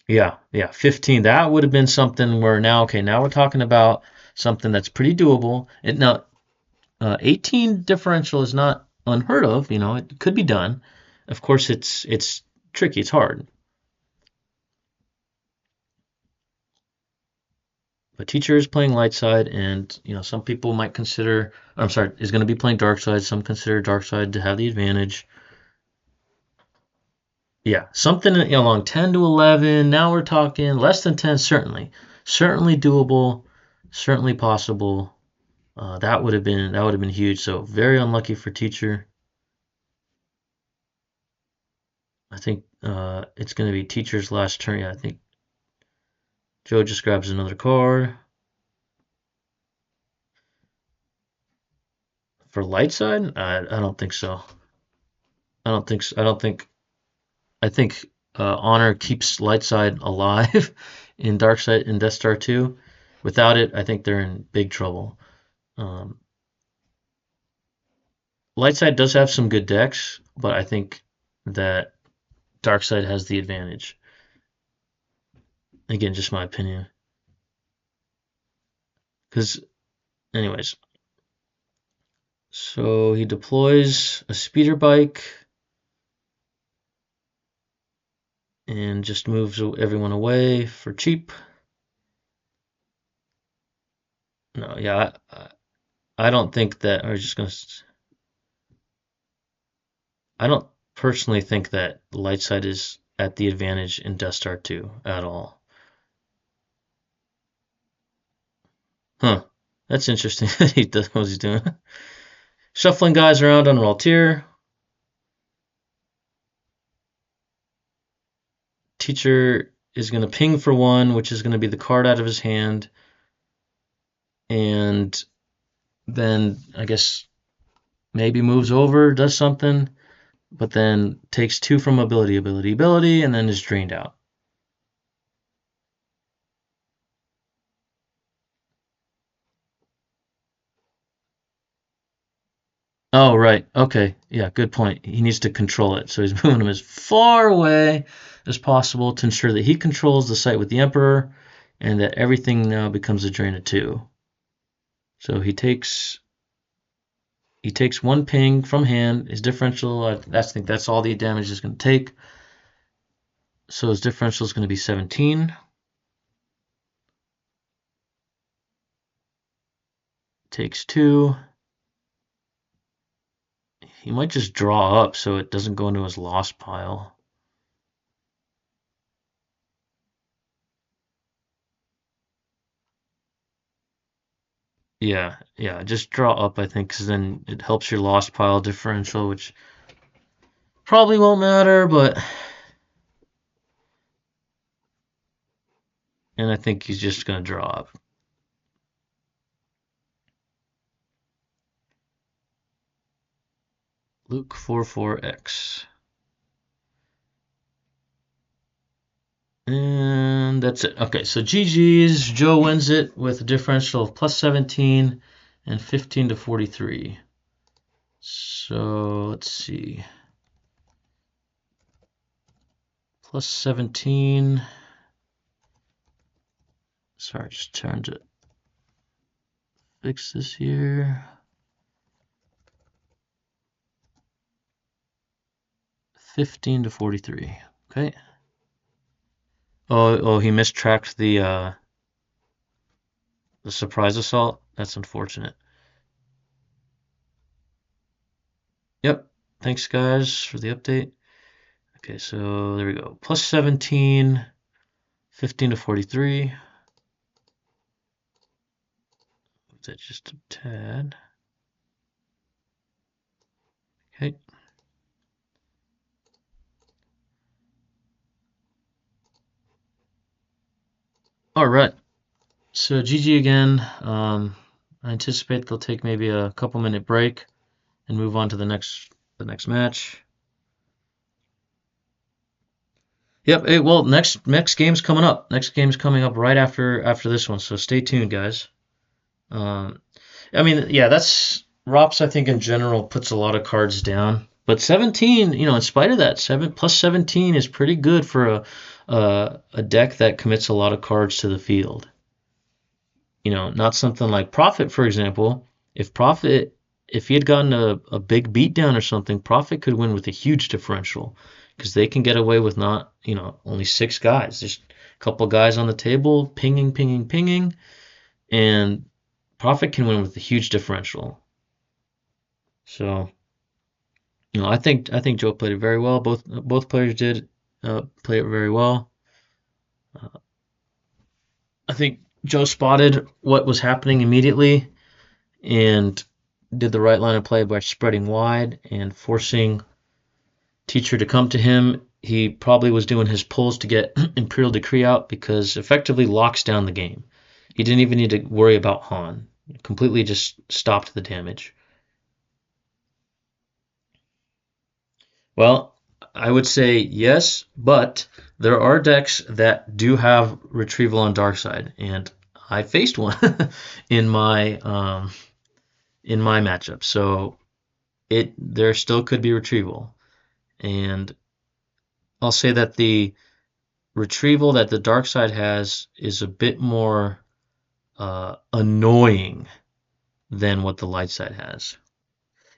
yeah, 15. That would have been something where now we're talking about something that's pretty doable. And now 18 differential is not unheard of. It could be done. Of course, it's tricky. It's hard. But teacher is playing light side, and some people might consider. I'm sorry, is going to be playing dark side. Some consider dark side to have the advantage. Yeah, something along 10 to 11. Now we're talking less than 10, certainly. Certainly doable, certainly possible. That would have been huge. So very unlucky for teacher. I think it's going to be teacher's last turn. Yeah, I think Joe just grabs another card. For light side, I don't think so. I don't think so. I think honor keeps light side alive in dark side in Death Star 2. Without it, I think they're in big trouble. Um, light side does have some good decks, but I think that dark side has the advantage. Again, just my opinion. Because, anyways, so he deploys a speeder bike and just moves everyone away for cheap. No, yeah, I don't think that. I was just gonna. I don't personally think that light side is at the advantage in Death Star 2 at all. Huh. That's interesting that he does what he's doing. Shuffling guys around on Raltier. Teacher is going to ping for 1, which is going to be the card out of his hand. And then, I guess, maybe moves over, does something, but then takes 2 from ability, and then is drained out. Oh, right. Okay. Yeah, good point. He needs to control it. So he's moving him as far away as possible to ensure that he controls the site with the Emperor and that everything now becomes a drain of 2. So he takes 1 ping from hand. His differential, I think that's all the damage is going to take. So his differential is going to be 17. Takes 2. He might just draw up so it doesn't go into his lost pile. Yeah, just draw up, I think, because then it helps your lost pile differential, which probably won't matter, but... And I think he's just going to draw up. Luke 44X. And that's it. Okay, so GG's. Joe wins it with a differential of plus 17 and 15 to 43. So let's see. Plus 17. Sorry, just trying to fix this here. 15 to 43. Okay. Oh, he mistracked the surprise assault. That's unfortunate. Yep. Thanks, guys, for the update. Okay, so there we go. Plus 17, 15 to 43. That's just a tad. Okay. All right. So GG again. I anticipate they'll take maybe a couple-minute break and move on to the next match. Yep. Hey, well, next game's coming up. Next game's coming up right after this one. So stay tuned, guys. I mean, yeah, that's ROPS. I think in general puts a lot of cards down, but 17, in spite of that, 7+17 is pretty good for a deck that commits a lot of cards to the field. Not something like Prophet, for example. If he had gotten a big beatdown or something, Prophet could win with a huge differential because they can get away with not, only 6 guys. Just a couple guys on the table, pinging, and Prophet can win with a huge differential. So, I think Joe played it very well. Both players did. play it very well. I think Joe spotted what was happening immediately and did the right line of play by spreading wide and forcing teacher to come to him. He probably was doing his pulls to get Imperial Decree out because effectively locks down the game. He didn't even need to worry about Han. Completely just stopped the damage. Well, I would say yes, but there are decks that do have retrieval on dark side, and I faced one in my matchup. So it there still could be retrieval, and I'll say that the retrieval that the dark side has is a bit more annoying than what the light side has.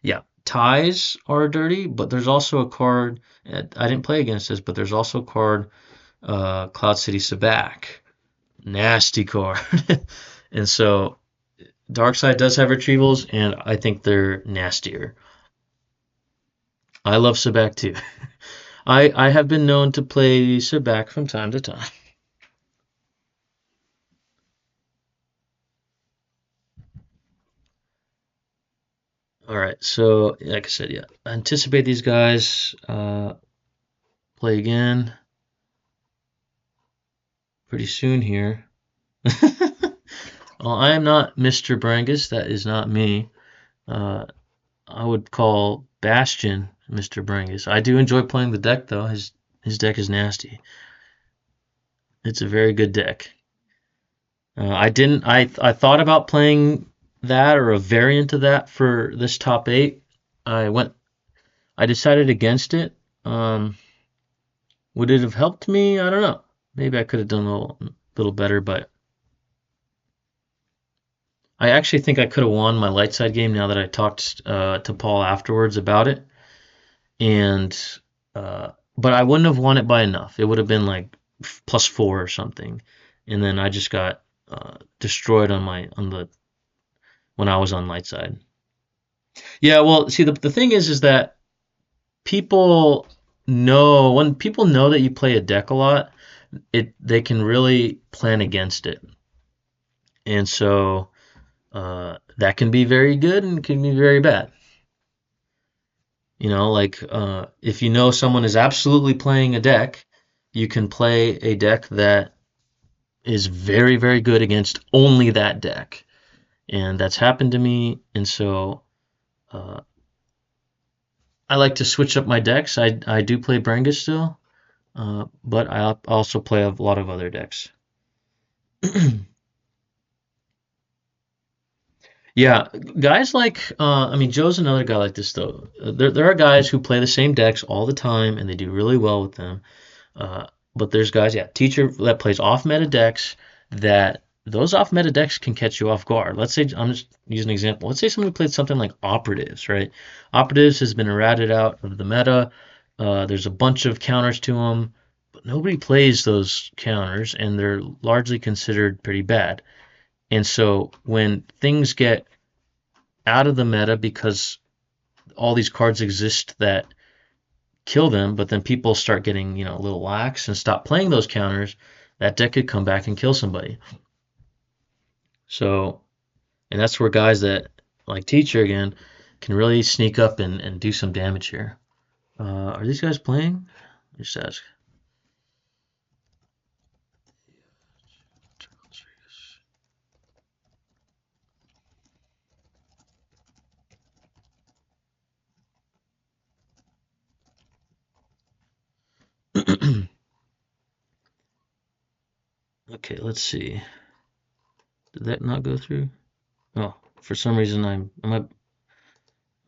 Yeah, ties are dirty, but there's also a card. I didn't play against this, but there's also a card, Cloud City Sabak, nasty card. And so dark side does have retrievals, and I think they're nastier. I love Sabak too. I have been known to play Sabak from time to time. All right, so like I said, yeah, anticipate these guys. Play again pretty soon here. Well, I am not Mr. Brangus. That is not me. Uh, I would call Bastion Mr. Brangus. I do enjoy playing the deck though. His deck is nasty. It's a very good deck. I didn't. I thought about playing that or a variant of that for this top eight. I went. I decided against it. Would it have helped me? I don't know. Maybe I could have done a little better, but I actually think I could have won my light side game now that I talked to Paul afterwards about it. And but I wouldn't have won it by enough. It would have been like +4 or something, and then I just got destroyed on the when I was on light side. Yeah, well, see the thing is that people know when people know that you play a deck a lot, they can really plan against it, and so that can be very good and can be very bad. Like if you know someone is absolutely playing a deck, you can play a deck that is very, very good against only that deck. And that's happened to me. And so uh, I like to switch up my decks. I do play Brangus still, but I also play a lot of other decks. Yeah, guys like, I mean, Joe's another guy like this though. There are guys who play the same decks all the time and they do really well with them. Uh, but there's guys, yeah, teacher that plays off meta decks that those off meta decks can catch you off guard. Let's say I'm just using an example. Let's say somebody played something like operatives, right? Operatives has been errated out of the meta. There's a bunch of counters to them, but nobody plays those counters, and they're largely considered pretty bad. And so when things get out of the meta because all these cards exist that kill them, but then people start getting, a little lax and stop playing those counters, that deck could come back and kill somebody. So, and that's where guys that like Teacher again can really sneak up and do some damage here. Are these guys playing? Just ask. Okay, let's see. Did that not go through? Oh, for some reason am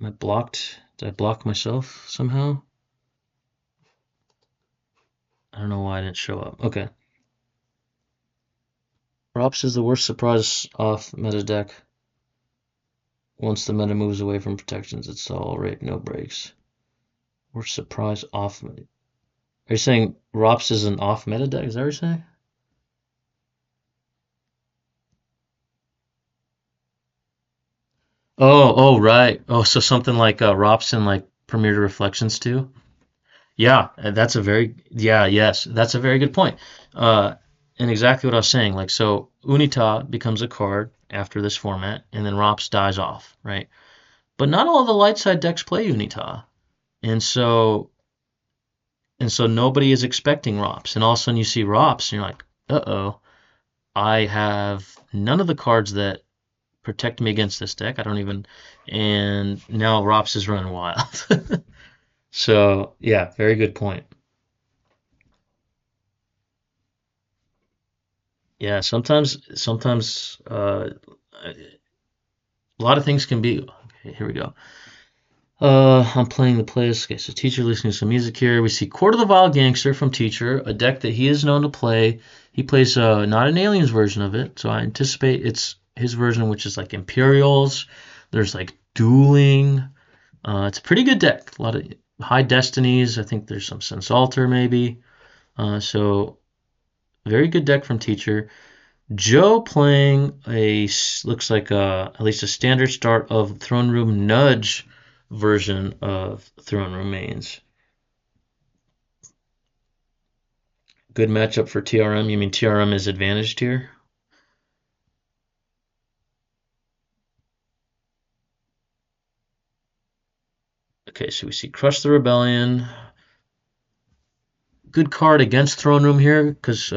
I blocked? Did I block myself somehow? I don't know why I didn't show up. Okay. ROPS is the worst surprise off meta deck. Once the meta moves away from protections, it's all rape, no breaks. Worst surprise off. Are you saying ROPS is an off meta deck? Is that what you're saying? Oh, right. Oh, so something like ROPS and like Premier Reflections too? Yes, that's a very good point. Uh, and exactly what I was saying. Like, so Unita becomes a card after this format, and then ROPS dies off, right? But not all the light side decks play Unita, and so nobody is expecting ROPS, and all of a sudden you see ROPS, and you're like, uh-oh, I have none of the cards that protect me against this deck. I don't even, and now ROPS is running wild. So yeah, very good point. Yeah, sometimes a lot of things can be. Okay, here we go. I'm playing the playlist. Okay, so Teacher listening to some music here. We see Court of the Wild Gangster from Teacher, a deck that he is known to play. He plays not an Aliens version of it, so I anticipate it's his version, which is like Imperials. There's like dueling. It's a pretty good deck. A lot of high destinies. I think there's some Sense Alter maybe. So very good deck from Teacher. Joe playing a looks like at least a standard start of Throne Room Nudge version of Throne Remains. Good matchup for TRM. You mean TRM is advantaged here? Okay, so we see Crush the Rebellion. Good card against Throne Room here because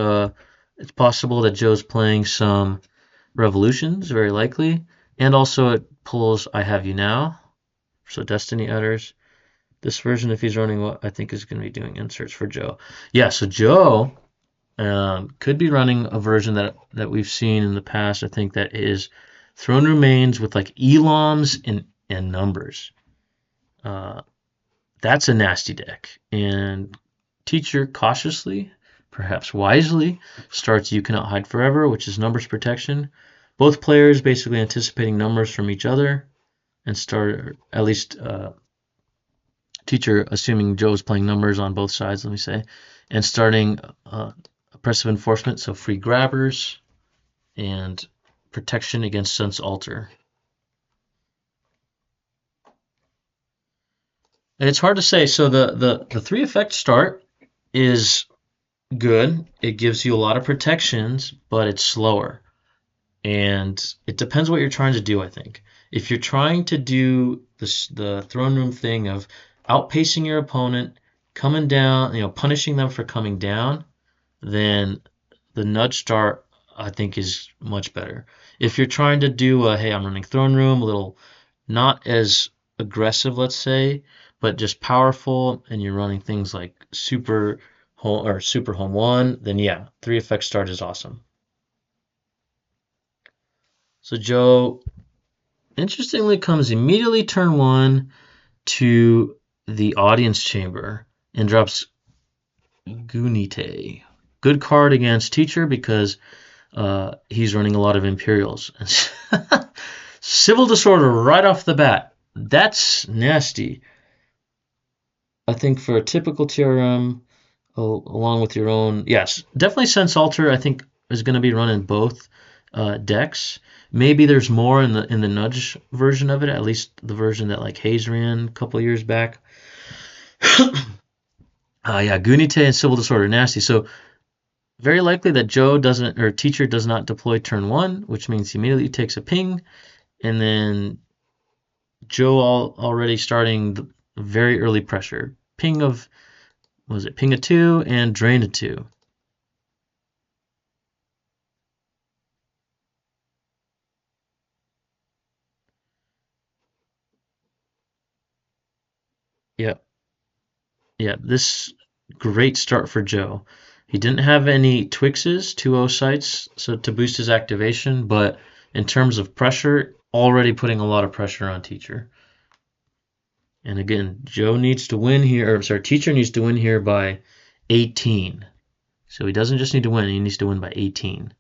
it's possible that Joe's playing some Revolutions, very likely, and also it pulls I Have You Now, so Destiny Udders. This version, if he's running what I think is going to be doing inserts for Joe. Yeah, so Joe could be running a version that we've seen in the past. I think that is Throne Remains with like Eloms and numbers. Uh, that's a nasty deck. And Teacher cautiously, perhaps wisely, starts You Cannot Hide Forever, which is numbers protection. Both players basically anticipating numbers from each other and start at least Teacher assuming Joe's playing numbers on both sides, let me say, and starting oppressive enforcement, so free grabbers and protection against Sense Alter. And it's hard to say. So the three effect start is good. It gives you a lot of protections, but it's slower. And it depends what you're trying to do, I think. If you're trying to do the throne room thing of outpacing your opponent, coming down, punishing them for coming down, then the nudge start I think is much better. If you're trying to do a hey, I'm running throne room, a little not as aggressive, let's say, but just powerful, and you're running things like super home one, then yeah, three effect start is awesome. So Joe, interestingly, comes immediately turn one to the audience chamber and drops Gunite. Good card against Teacher because he's running a lot of Imperials. Civil Disorder right off the bat. That's nasty. I think for a typical TRM, along with your own, yes, definitely Sense Alter. I think is going to be running both decks. Maybe there's more in the Nudge version of it, at least the version that like Hayes ran a couple years back. Yeah, Gunite and Civil Disorder, nasty. So very likely that Joe doesn't, or Teacher does not deploy turn one, which means he immediately takes a ping, and then Joe already starting the very early pressure. Ping of, was it ping a 2 and drain a 2? Yeah, yeah, this great start for Joe. He didn't have any Twixes, 2-0 sites, so to boost his activation, but in terms of pressure, already putting a lot of pressure on Teacher. And again, Joe needs to win here, or sorry, Teacher needs to win here by 18. So he doesn't just need to win, he needs to win by 18.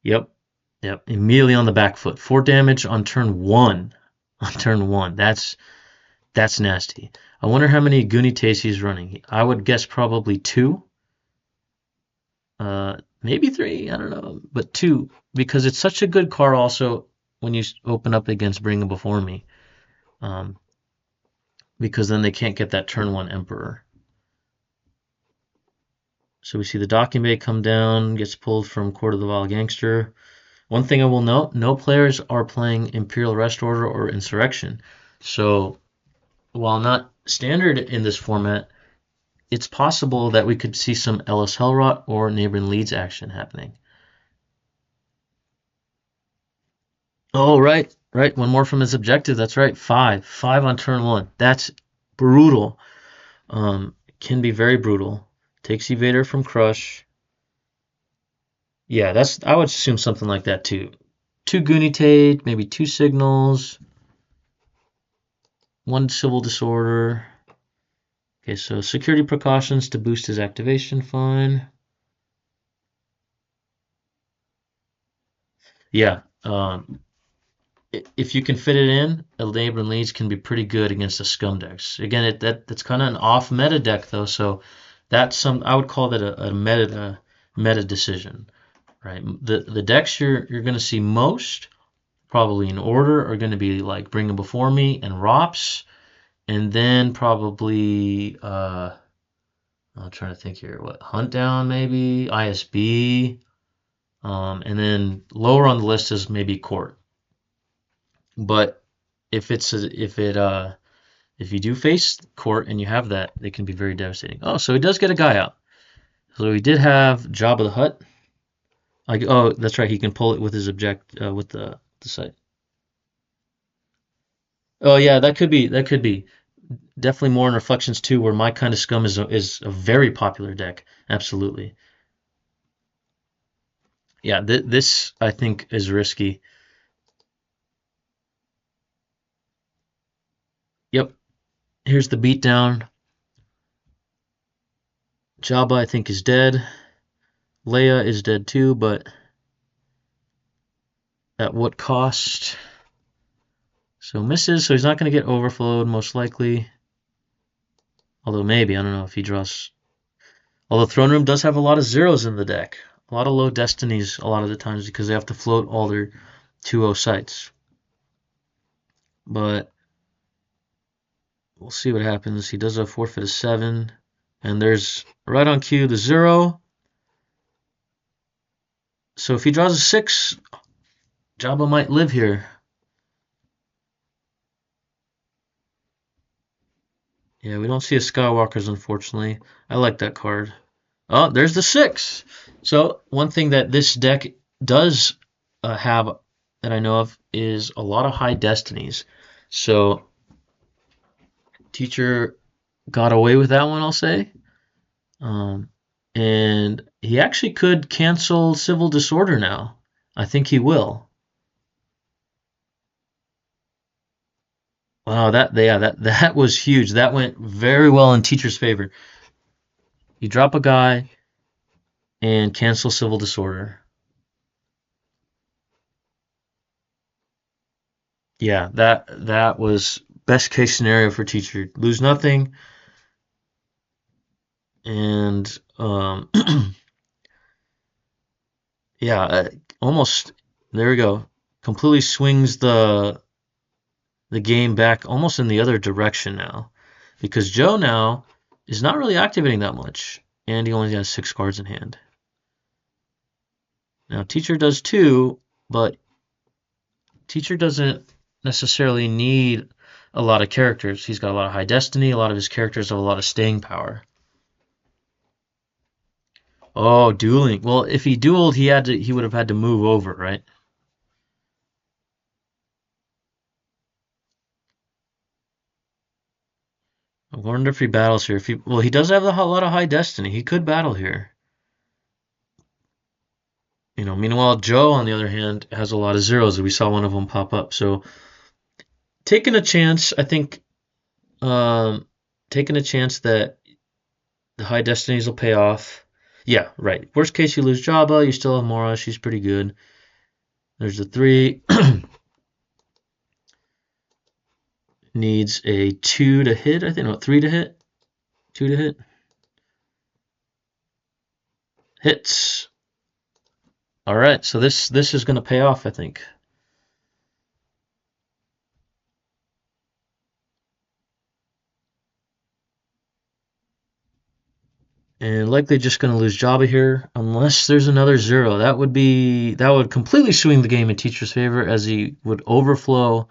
Yep, yep, immediately on the back foot. 4 damage on turn 1. On turn 1, that's nasty. I wonder how many Gunites he's running. I would guess probably 2. Maybe 3, I don't know, but 2, because it's such a good card also when you open up against Bring Him Before Me. because then they can't get that turn 1 Emperor. So we see the Docking Bay come down, gets pulled from Court of the Vile Gangster. One thing I will note, no players are playing Imperial Rest Order or Insurrection. So while not standard in this format, it's possible that we could see some Ellis Hellrot or Neighboring Leeds action happening. Oh, right. One more from his objective. That's right. 5 on turn 1. That's brutal. Can be very brutal. Takes Evader from Crush. Yeah, I would assume something like that too. 2 Goonitate, maybe 2 Signals, 1 Civil Disorder. Okay, so security precautions to boost his activation, fine. Yeah, if you can fit it in, Neighboring Leeds can be pretty good against the Scum decks. Again, that's kind of an off meta deck though, so that's I would call that a meta decision, right? The decks you're going to see most, probably in order, are going to be like Bring 'Em Before Me and ROPS, and then probably I'm trying to think here, what, Hunt Down maybe, ISB, and then lower on the list is maybe Court. But if you do face Court and you have that, it can be very devastating. Oh, so he does get a guy out. So he did have Jabba the Hutt. Oh, that's right. He can pull it with his with the site. Oh yeah, that could be. Definitely more in Reflections 2, where My Kind of Scum is a very popular deck. Absolutely. Yeah, this I think is risky. Yep. Here's the beatdown. Jabba, I think, is dead. Leia is dead too, but at what cost? So misses, so he's not going to get overflowed, most likely. Although maybe, I don't know if he draws. Although Throne Room does have a lot of zeros in the deck. A lot of low destinies a lot of the times because they have to float all their 2-0 sites. But we'll see what happens. He does a forfeit of 7. And there's right on cue the 0. So if he draws a 6, Jabba might live here. Yeah, we don't see a Skywalkers, unfortunately. I like that card. Oh, there's the 6. So one thing that this deck does have that I know of is a lot of high destinies. So Teacher got away with that one, I'll say. And he actually could cancel Civil Disorder now. I think he will. Wow, that was huge. That went very well in Teacher's favor. You drop a guy and cancel Civil Disorder. Yeah, that was best case scenario for Teacher. Lose nothing, and yeah, almost there we go. Completely swings the game back almost in the other direction now, because Joe now is not really activating that much, and he only has 6 cards in hand. Now Teacher does too, but Teacher doesn't necessarily need a lot of characters. He's got a lot of high destiny. A lot of his characters have a lot of staying power. Oh, dueling. Well, if he dueled, he would have had to move over, right? I wonder if he battles here. Well, he does have a lot of high destiny. He could battle here. Meanwhile, Joe, on the other hand, has a lot of zeros. We saw one of them pop up. So, taking a chance, I think, taking a chance that the high destinies will pay off. Yeah, right. Worst case, you lose Jabba. You still have Mora. She's pretty good. There's the 3. Needs a 2 to hit, I think. No, 3 to hit. 2 to hit. Hits. All right, so this is going to pay off, I think. And likely just going to lose Java here unless there's another 0. That would completely swing the game in teacher's favor, as he would overflow,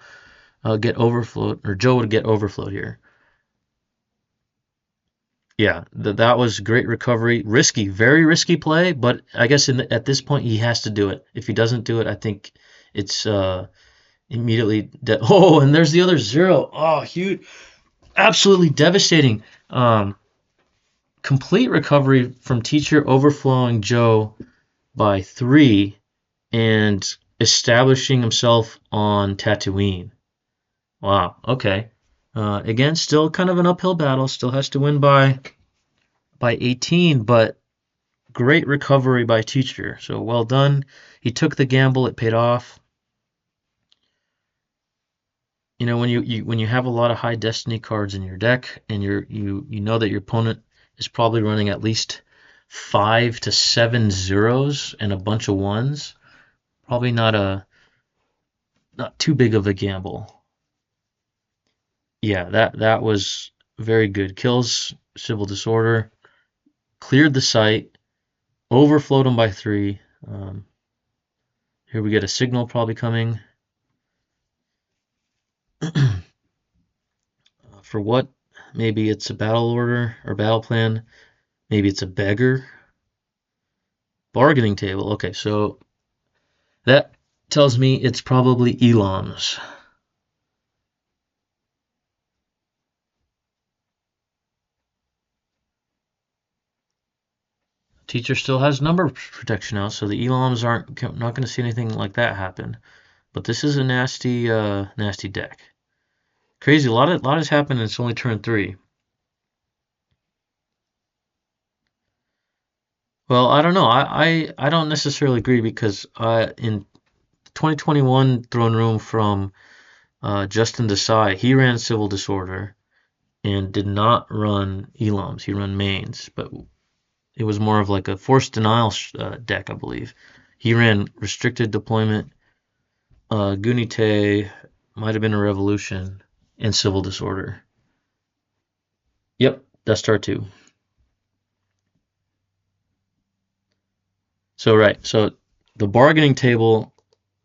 get overflowed, or Joe would get overflowed here. Yeah, that was great recovery. Risky, very risky play, but I guess at this point he has to do it. If he doesn't do it, I think it's immediately oh, and there's the other 0. Oh, huge, absolutely devastating. Complete recovery from teacher overflowing Joe by 3 and establishing himself on Tatooine. Wow, okay. Again, still kind of an uphill battle. Still has to win by 18, but great recovery by teacher. So well done. He took the gamble. It paid off. You know, when you have a lot of high destiny cards in your deck, and you know that your opponent is probably running at least 5 to 7 zeros and a bunch of ones, probably not too big of a gamble. Yeah, that was very good. Kills Civil Disorder, cleared the site, overflowed him by 3. Here we get a signal probably coming. For what? Maybe it's a battle order or battle plan. Maybe it's a beggar. Bargaining table. Okay, so that tells me it's probably Elam's. Teacher still has number protection out, so the Elams aren't not going to see anything like that happen. But this is a nasty, nasty deck. Crazy, a lot has happened, and it's only turn 3. Well, I don't know. I don't necessarily agree, because in 2021 Throne Room from Justin Desai, he ran Civil Disorder and did not run Elams. He ran mains, but it was more of like a forced denial deck, I believe. He ran Restricted Deployment, Gunite, might have been a Revolution, and Civil Disorder. Yep, Death Star 2. So right, so the bargaining table,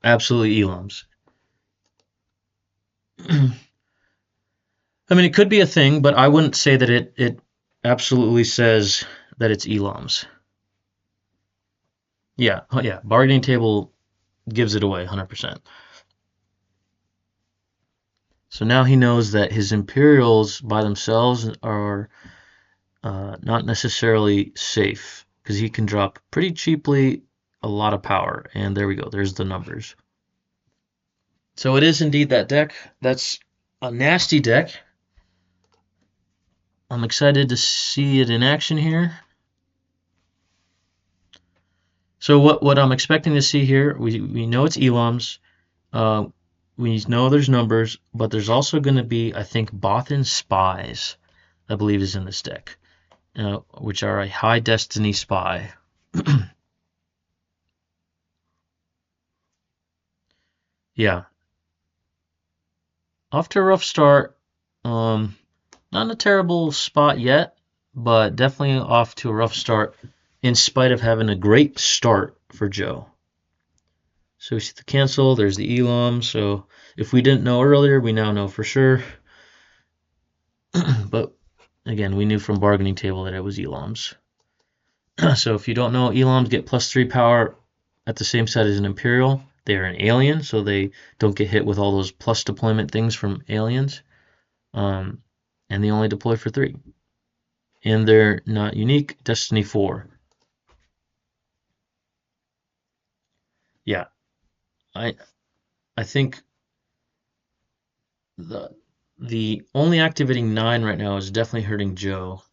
absolutely Elams. I mean, it could be a thing, but I wouldn't say that it absolutely says that it's Elams. Yeah, yeah, bargaining table gives it away 100%. So now he knows that his Imperials by themselves are not necessarily safe, because he can drop pretty cheaply a lot of power. And there we go, there's the numbers. So it is indeed that deck. That's a nasty deck. I'm excited to see it in action here. So what I'm expecting to see here, we know it's Elams. We know there's numbers, but there's also going to be, I think, Bothan Spies, I believe, is in this deck, which are a high destiny spy. Yeah, off to a rough start. Not in a terrible spot yet, but definitely off to a rough start, in spite of having a great start for Joe. So we see the cancel, there's the Elam. So if we didn't know earlier, we now know for sure. But again, we knew from bargaining table that it was Elams. So if you don't know, Elams get +3 power at the same side as an Imperial. They are an alien, so they don't get hit with all those plus deployment things from aliens. And they only deploy for 3. And they're not unique. Destiny 4. Yeah, I think the only activating 9 right now is definitely hurting Joe.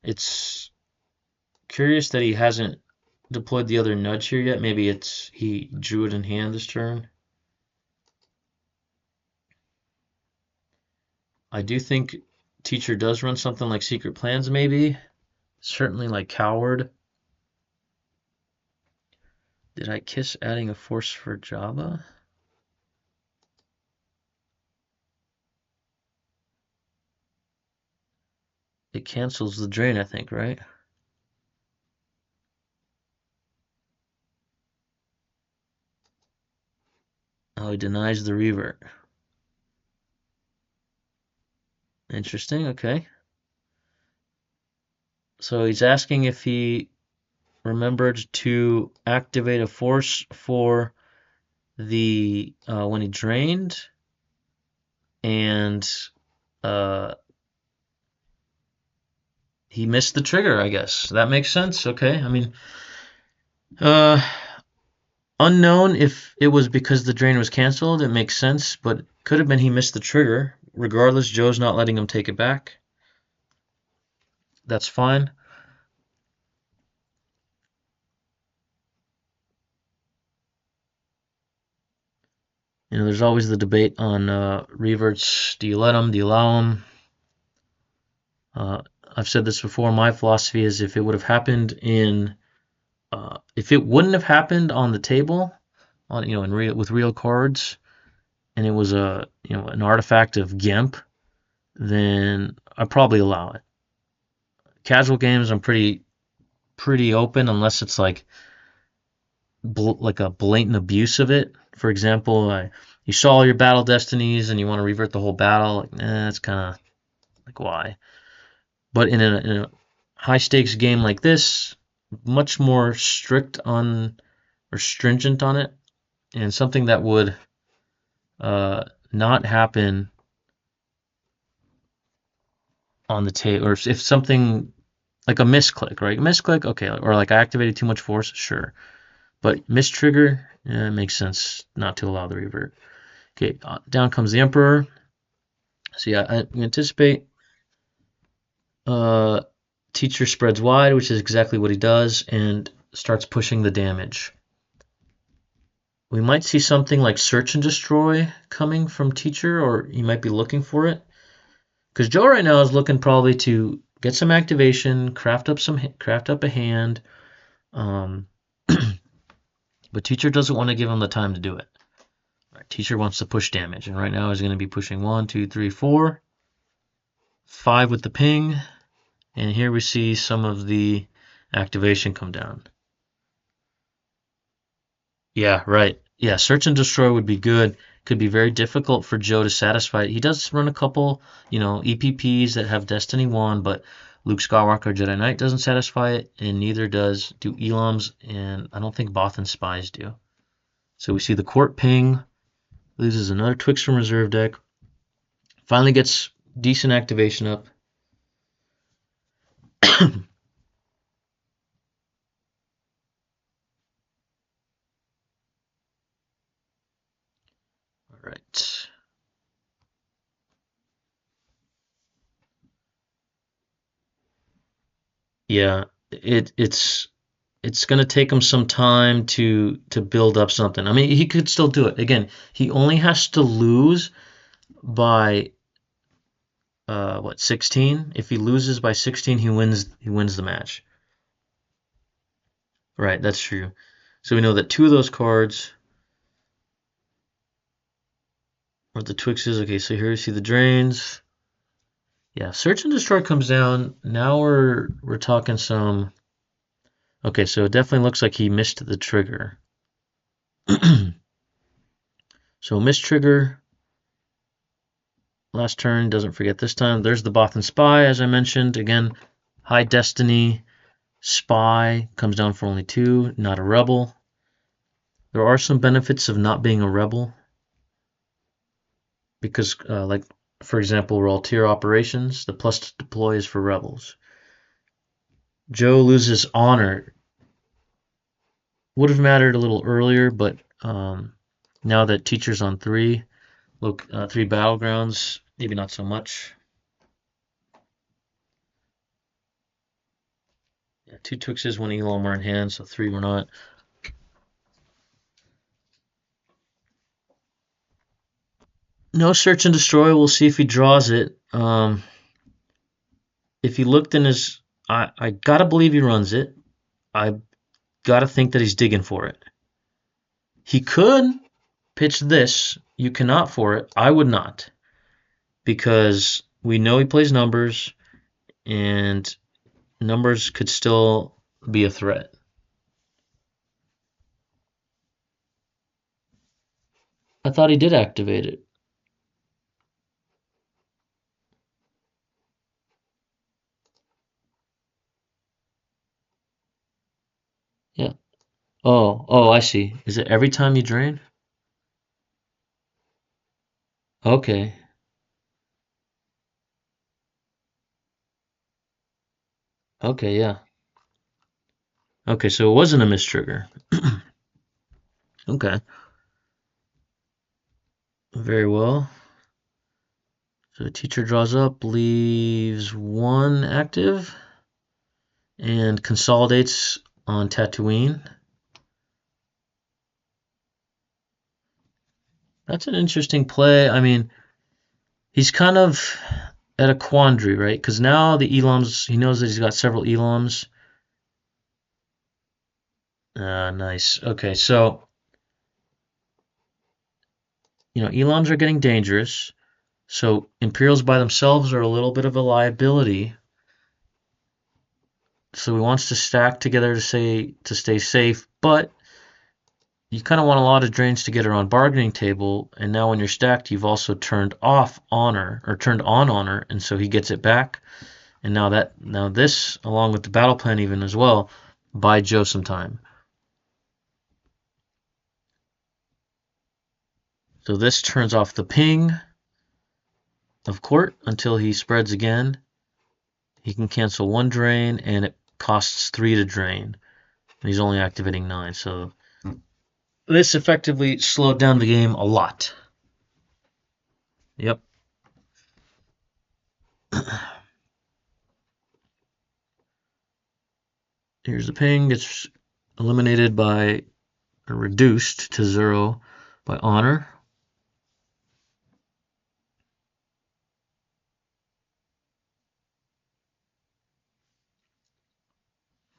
It's curious that he hasn't deployed the other nudge here yet. Maybe it's he drew it in hand this turn. I do think teacher does run something like Secret Plans, maybe. Certainly like Coward. Did I kiss adding a force for Java? It cancels the drain, I think, right? he denies the revert. Interesting, okay. So he's asking if he remembered to activate a force for the when he drained, and he missed the trigger, I guess. That makes sense, okay. I mean, unknown if it was because the drain was canceled, it makes sense, but could have been he missed the trigger. Regardless, Joe's not letting him take it back. That's fine. You know, there's always the debate on reverts. Do you let them? Do you allow them? I've said this before. My philosophy is if it would have happened if it wouldn't have happened on the table, with real cards, and it was an artifact of GIMP, then I'd probably allow it. Casual games, I'm pretty open unless it's like a blatant abuse of it. For example, you saw all your battle destinies and you want to revert the whole battle. Like, that's kind of like why. But in a high stakes game like this, much more strict on or stringent on it, and something that would not happen on the table, or if something like a misclick, right? Misclick, okay, or like I activated too much force, sure. But mistrigger, it makes sense not to allow the revert. Okay, down comes the Emperor. So yeah, I anticipate teacher spreads wide, which is exactly what he does, and starts pushing the damage. We might see something like search and destroy coming from teacher, or he might be looking for it. Because Joe right now is looking probably to get some activation, craft up a hand, but teacher doesn't want to give him the time to do it. Right, teacher wants to push damage, and right now he's going to be pushing 1, 2, 3, 4, 5 with the ping, and here we see some of the activation come down. Yeah, right. Yeah, search and destroy would be good. Could be very difficult for Joe to satisfy. He does run a couple, EPPs that have Destiny 1, but Luke Skywalker Jedi Knight doesn't satisfy it, and neither do Elams, and I don't think Bothan Spies do. So we see the Court ping, loses another Twix from reserve deck, finally gets decent activation up. All right. Yeah, it's going to take him some time to build up something. I mean, he could still do it. Again, he only has to lose by 16? If he loses by 16, he wins the match. Right, that's true. So we know that 2 of those cards are the Twixes. Okay, so here we see the drains. Yeah, search and destroy comes down. Now we're talking some. Okay, so it definitely looks like he missed the trigger. So missed trigger. Last turn, doesn't forget this time. There's the Bothan Spy, as I mentioned. Again, high destiny spy comes down for only 2, not a rebel. There are some benefits of not being a rebel, because like for example, raw tier operations, the plus to deploy is for rebels. Joe loses honor. Would have mattered a little earlier, but now that teacher's on 3, look, 3 battlegrounds, maybe not so much. Yeah, 2 Twixes, 1 Elam were in hand, so 3 were not. No search and destroy. We'll see if he draws it. If he looked in his, I gotta believe he runs it. I gotta think that he's digging for it. He could pitch this. You cannot for it. I would not, because we know he plays numbers, and numbers could still be a threat. I thought he did activate it. Yeah. Oh, I see. Is it every time you drain? Okay. Okay, yeah. Okay, so it wasn't a mistrigger. Okay. Very well. So the teacher draws up, leaves one active, and consolidates on Tatooine. That's an interesting play. I mean, he's kind of at a quandary, right? Because now the Elams, he knows that he's got several Elams. Nice. Okay, so, Elams are getting dangerous. So Imperials by themselves are a little bit of a liability. So he wants to stack together to stay safe, but you kind of want a lot of drains to get around bargaining table, and now when you're stacked, you've also turned off honor or turned on honor, and so he gets it back. And now this, along with the battle plan even as well, buy Joe some time. So this turns off the ping of court until he spreads again. He can cancel one drain, and it costs 3 to drain. And he's only activating 9, so this effectively slowed down the game a lot. Yep. Here's the ping. It's eliminated by, or reduced to 0 by honor.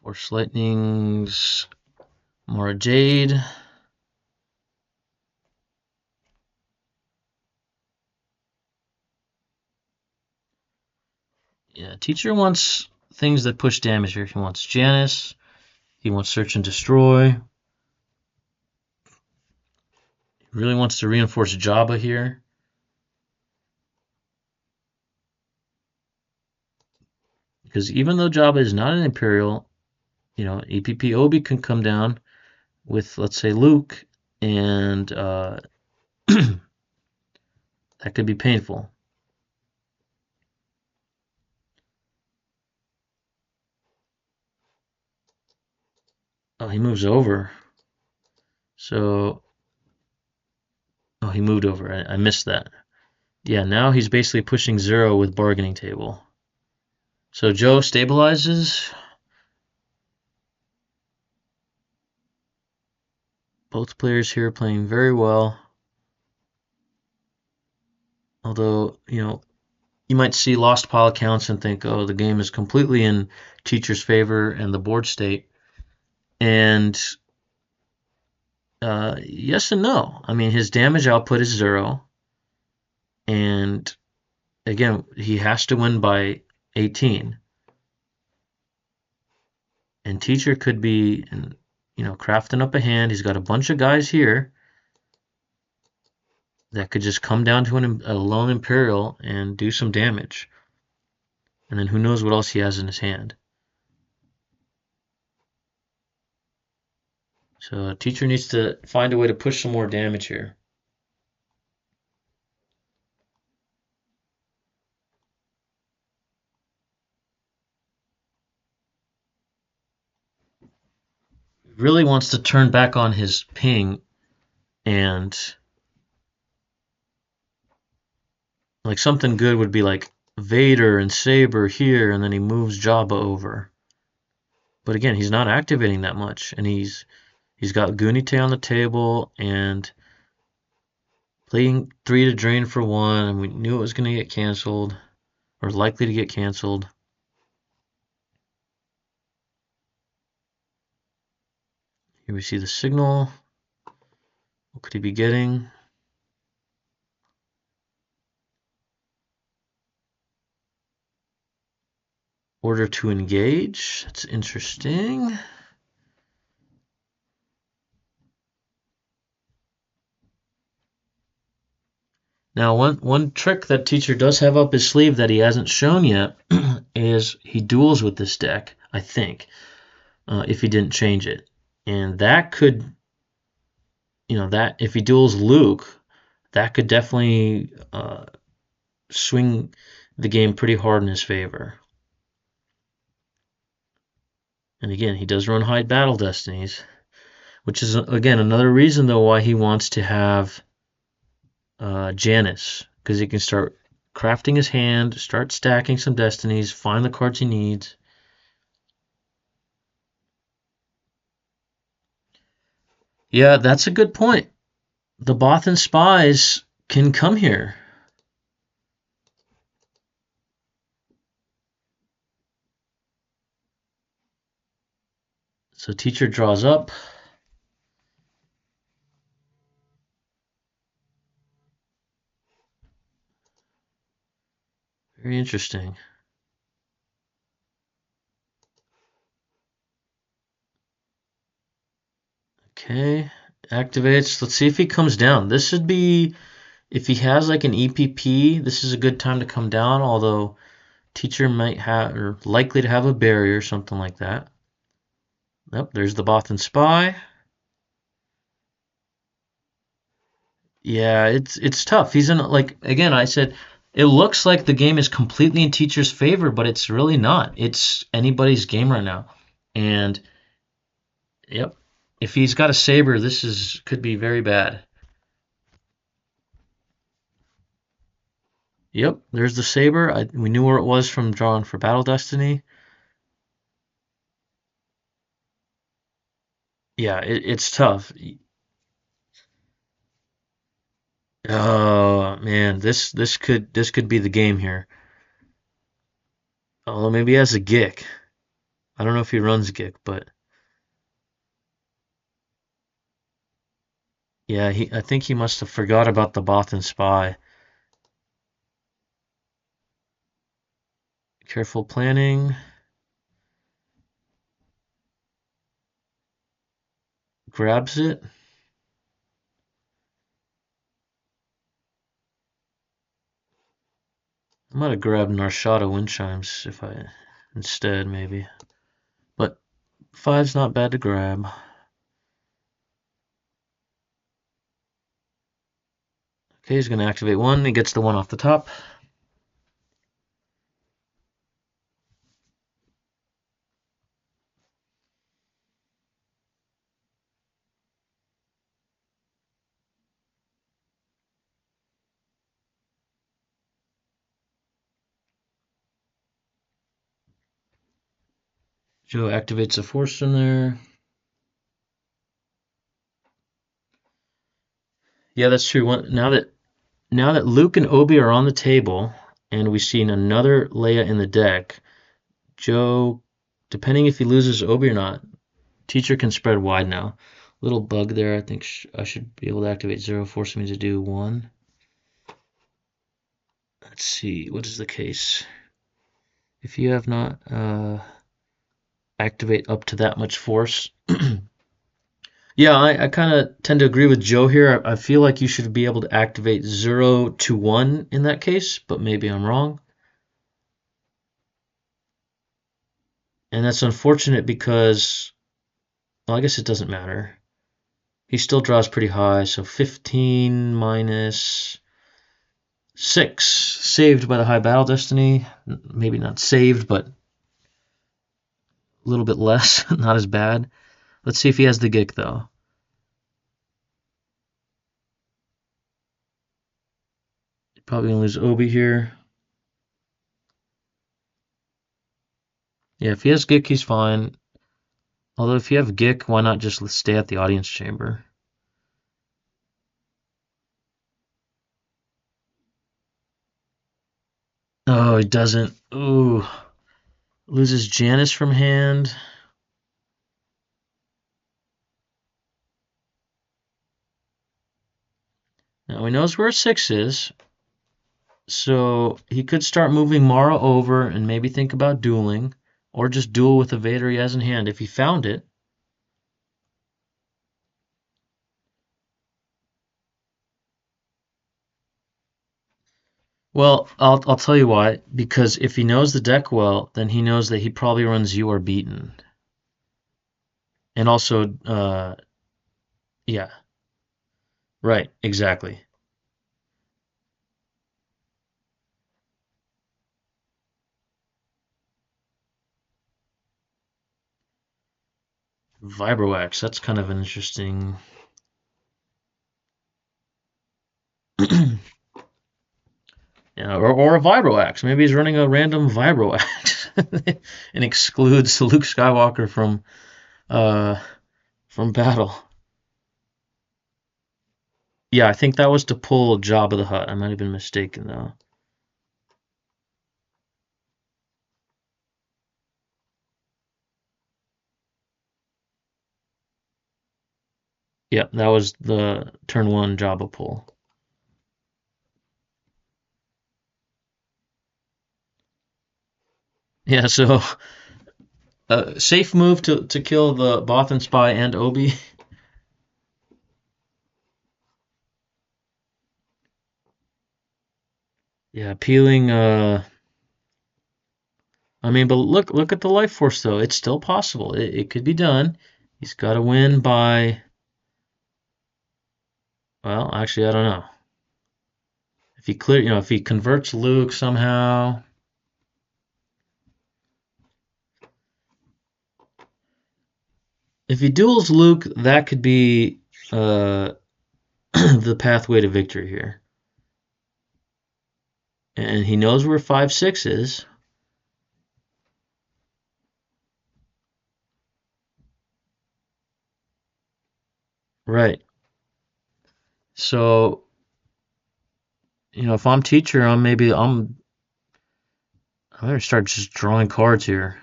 Force Lightning's Mara Jade. Yeah, teacher wants things that push damage here. He wants Janice. He wants Search and Destroy. He really wants to reinforce Jabba here. Because even though Jabba is not an Imperial, EPP Obi can come down with, let's say, Luke, and that could be painful. Oh, he moves over. So, oh, he moved over. I missed that. Yeah, now he's basically pushing 0 with bargaining table. So Joe stabilizes. Both players here playing very well. Although, you might see lost pile counts and think, oh, the game is completely in teacher's favor and the board state. And yes and no. I mean, his damage output is 0. And again, he has to win by 18. And teacher could be, crafting up a hand. He's got a bunch of guys here that could just come down to a lone Imperial and do some damage. And then who knows what else he has in his hand. So teacher needs to find a way to push some more damage here. Really wants to turn back on his ping and like something good would be like Vader and Saber here, and then he moves Jabba over. But again, he's not activating that much, and he's got Gunite on the table and playing 3 to drain for 1, and we knew it was going to get canceled, or likely to get canceled. Here we see the signal. What could he be getting? Order to engage. That's interesting. Now, one trick that teacher does have up his sleeve that he hasn't shown yet is he duels with this deck, I think, if he didn't change it. And that could, that if he duels Luke, that could definitely swing the game pretty hard in his favor. And again, he does run hide battle destinies, which is, again, another reason, though, why he wants to have Janus, because he can start crafting his hand, start stacking some destinies, find the cards he needs. Yeah, that's a good point. The Bothan spies can come here. So teacher draws up. Very interesting. Okay, activates. Let's see if he comes down. This should be, if he has like an EPP, this is a good time to come down, although teacher might have, or likely to have a barrier or something like that. Yep, there's the Bothan spy. Yeah, it's tough. He's in, like, again, I said it looks like the game is completely in teacher's favor, but it's really not. It's anybody's game right now. And yep, if he's got a saber, this could be very bad. Yep, there's the saber. We knew where it was from drawing for Battle Destiny. Yeah, it's tough. Oh man, this could be the game here. Although maybe he has a Gick. I don't know if he runs Gick, but yeah, I think he must have forgot about the Bothan spy. Careful planning. Grabs it. I might have grabbed Narshada Wind Chimes if I instead maybe. But 5's not bad to grab. Okay, he's going to activate 1. He gets the 1 off the top. Joe activates a force from there. Yeah, that's true. Now that Luke and Obi are on the table, and we've seen another Leia in the deck, Joe, depending if he loses Obi or not, teacher can spread wide now. Little bug there. I think I should be able to activate 0, forcing me to do 1. Let's see. What is the case? If you have not activate up to that much force. Yeah, I kind of tend to agree with Joe here. I feel like you should be able to activate 0 to 1 in that case, but maybe I'm wrong. And that's unfortunate because, well, I guess it doesn't matter. He still draws pretty high, so 15 minus 6. Saved by the high battle destiny. Maybe not saved, but a little bit less. Not as bad. Let's see if he has the Gick, though. Probably going to lose Obi here. Yeah, if he has Gick, he's fine. Although if you have Gick, why not just stay at the audience chamber? Oh, he doesn't. Ooh. Loses Janus from hand. Now he knows where 6 is. So he could start moving Mara over and maybe think about dueling. Or just duel with the Vader he has in hand if he found it. Well, I'll tell you why. Because if he knows the deck well, then he knows that he probably runs You Are Beaten. And also, yeah, right, exactly. Vibroax, that's kind of an interesting. Yeah, or a Vibroax. Maybe he's running a random Vibroax and excludes Luke Skywalker uh from battle. Yeah, I think that was to pull Jabba the Hutt. I might have been mistaken though. Yep, that was the turn one Jabba pull. Yeah, so safe move to kill the Bothan spy and Obi. Yeah, peeling. I mean, but look at the life force though. It's still possible. It could be done. He's got to win by. Well, actually, I don't know. If he clear, if he converts Luke somehow. If he duels Luke, that could be the pathway to victory here. And he knows where 5-6 is. Right. So, if I'm teacher, I better start just drawing cards here.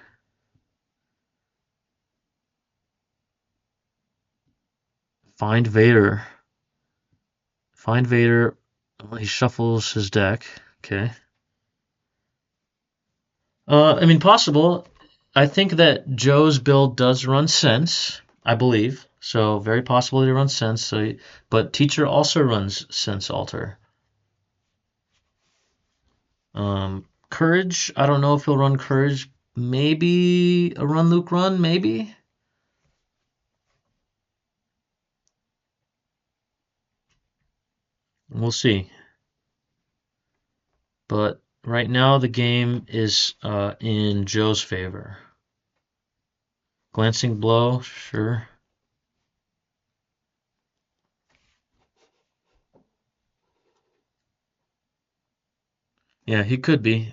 Find Vader. Find Vader. He shuffles his deck. Okay. I mean, possible. I think that Joe's build does run Sense, I believe. So very possible he runs Sense. But teacher also runs Sense Alter. Courage. I don't know if he'll run Courage. Maybe a run Luke run. Maybe. We'll see. But right now the game is in Joe's favor. Glancing blow, sure. Yeah, he could be.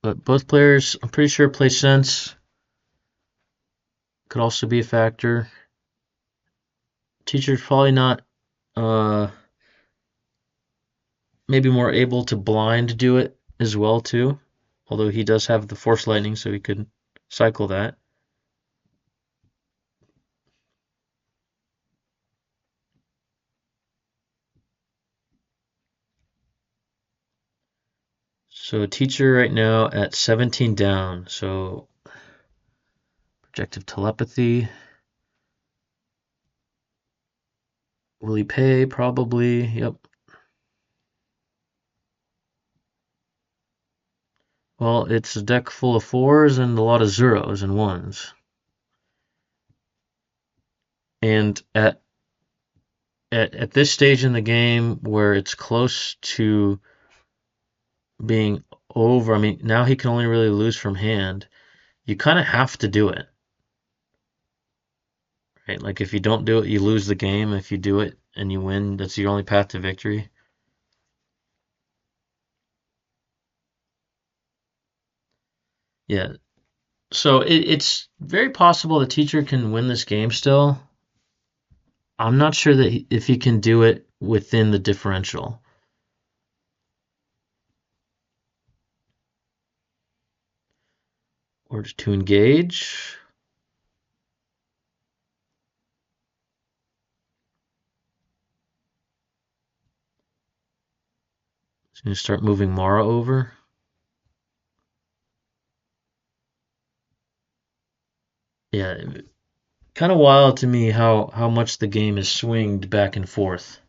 But both players, I'm pretty sure, play sense. Could also be a factor. Teacher's probably not, uh, maybe more able to blind do it as well too. Although he does have the Force Lightning, so he could cycle that. So teacher right now at 17 down. So projective telepathy. Will he pay? Probably. Yep. Well, it's a deck full of fours and a lot of zeros and ones. And at this stage in the game where it's close to being over, I mean, now he can only really lose from hand. You kind of have to do it. Right? Like if you don't do it, you lose the game. If you do it and you win, that's your only path to victory. Yeah. So it's very possible the teacher can win this game still. I'm not sure that if he can do it within the differential. Or to engage. He's going to start moving Mara over. Yeah, kind of wild to me how much the game is swinged back and forth.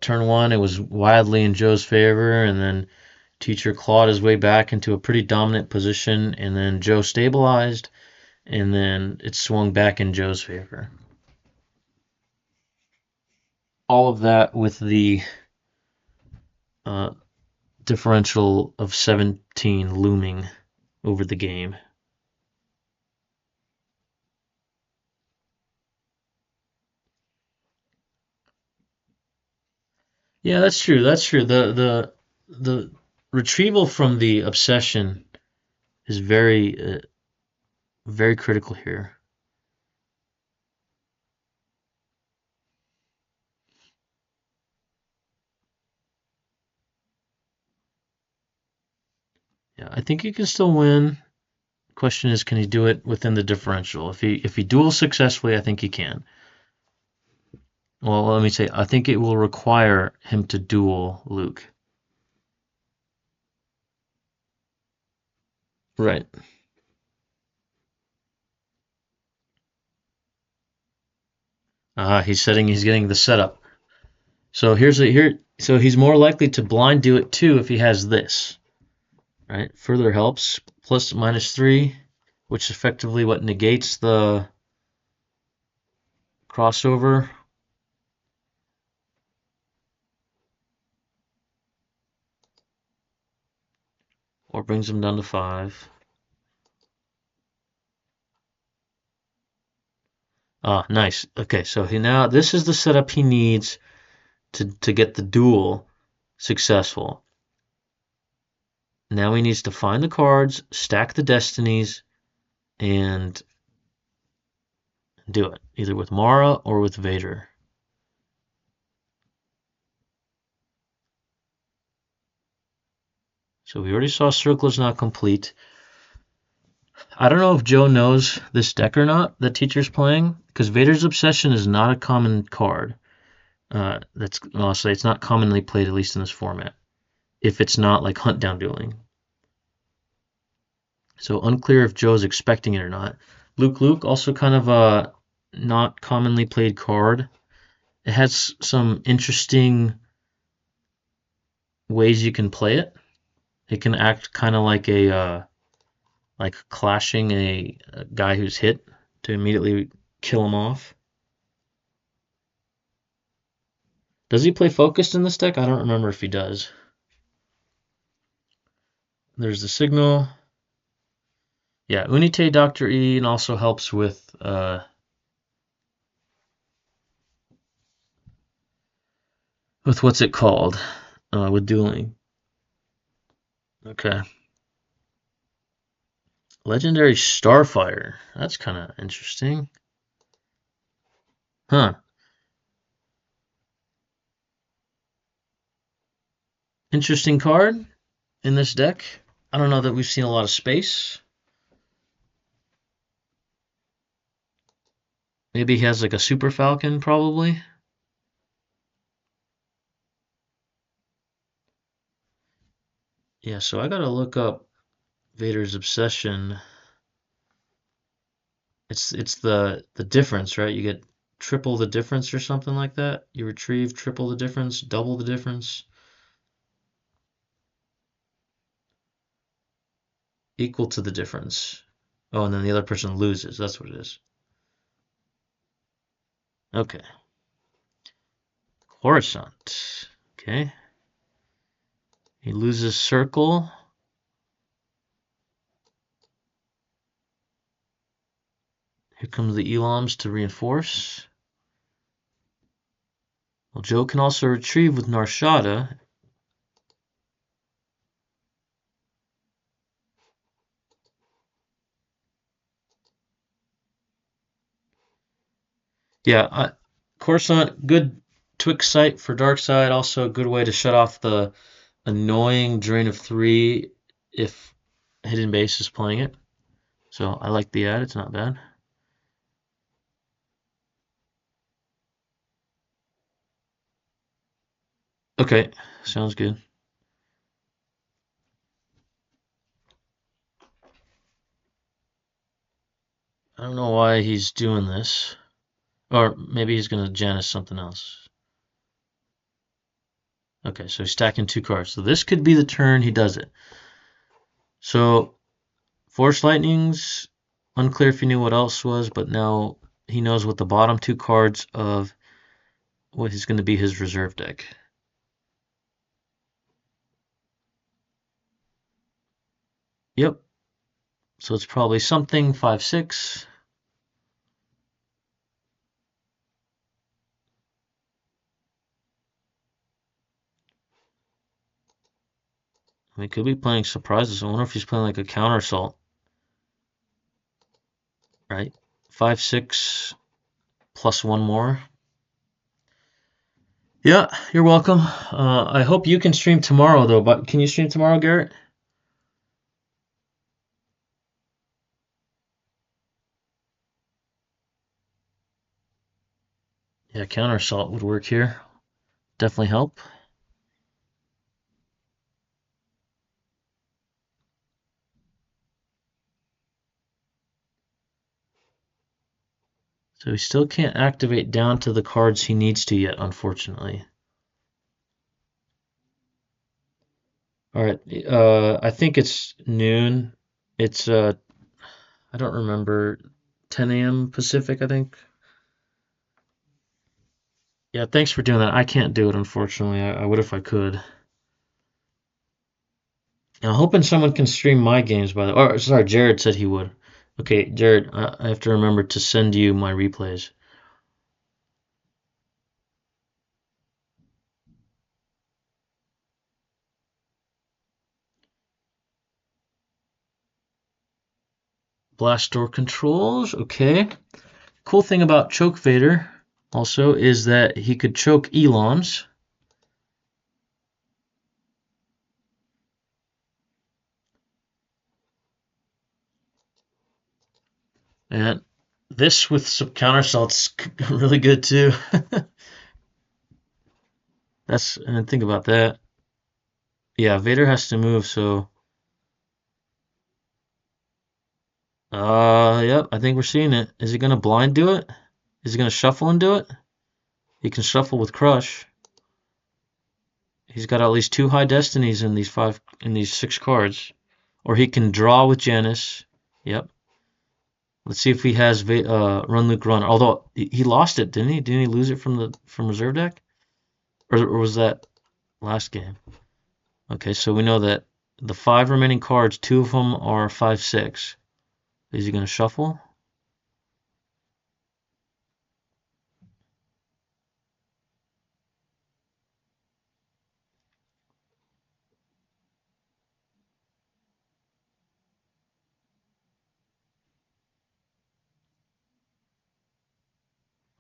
turn one, it was wildly in Joe's favor, and then teacher clawed his way back into a pretty dominant position, and then Joe stabilized, and then it swung back in Joe's favor. All of that with the differential of 17 looming over the game. Yeah, that's true. That's true. The retrieval from the obsession is very critical here. Yeah, I think he can still win. Question is, can he do it within the differential? If he duels successfully, I think he can. Well, let me say, I think it will require him to duel Luke. Right. He's getting the setup. So so he's more likely to blind do it too if he has this. Right? Further helps. Plus -3, which effectively what negates the crossover. Or brings him down to 5. Nice. Okay, so this is the setup he needs to get the duel successful. Now he needs to find the cards, stack the destinies, and do it, either with Mara or with Vader. So we already saw Circle is not complete. I don't know if Joe knows this deck or not that teacher's playing, because Vader's Obsession is not a common card. I'll say it's not commonly played, at least in this format, if it's not like hunt down dueling. So unclear if Joe's expecting it or not. Luke, also kind of a not commonly played card. It has some interesting ways you can play it. It can act kind of like like clashing a guy who's hit to immediately kill him off. Does he play focused in this deck? I don't remember if he does. There's the signal. Yeah, Unite Dr. E and also helps with what's it called? With dueling. Okay. Legendary Starfire. That's kind of interesting. Huh. Interesting card in this deck. I don't know that we've seen a lot of space. Maybe he has like a Super Falcon, probably. Yeah, so I gotta look up Vader's Obsession. It's the difference, right? You get triple the difference or something like that. You retrieve triple the difference, double the difference, equal to the difference. Oh, and then the other person loses. That's what it is. Okay. Coruscant. Okay. He loses Circle. Here comes the Elams to reinforce. Well, Joe can also retrieve with Narshada. Yeah, Coruscant, good Twix site for Darkseid. Also a good way to shut off the annoying Drain of 3 if Hidden Base is playing it. So I like the ad. It's not bad. Okay, sounds good. I don't know why he's doing this. Or maybe he's going to Janus something else. Okay, so he's stacking 2 cards. So this could be the turn he does it. So Force Lightning's unclear if he knew what else was, but now he knows what the bottom 2 cards of what is going to be his reserve deck. Yep. So it's probably something 5/6. He could be playing surprises. I wonder if he's playing like a counter assault. Right? 5/6 plus 1 more. Yeah, you're welcome. I hope you can stream tomorrow though. But can you stream tomorrow, Garrett? Yeah, counter assault would work here. Definitely help. So he still can't activate down to the cards he needs to yet, unfortunately. All right, I think it's noon. It's I don't remember, 10 a.m. Pacific, I think. Yeah, thanks for doing that. I can't do it, unfortunately. I would if I could. I'm hoping someone can stream my games, by the way. Or, sorry, Jared said he would. Okay, Jared, I have to remember to send you my replays. Blast door controls, okay. Cool thing about Choke Vader also is that he could choke Elons. And this with some counter assault's really good too. And think about that. Yeah, Vader has to move, so yep, I think we're seeing it. Is he gonna blind do it? Is he gonna shuffle and do it? He can shuffle with Crush. He's got at least 2 high destinies in these 6 cards. Or he can draw with Janice. Yep. Let's see if he has Run Luke Run. Although he lost it, didn't he? Didn't he lose it from reserve deck? Or was that last game? Okay, so we know that the 5 remaining cards, 2 of them are 5/6. Is he gonna shuffle?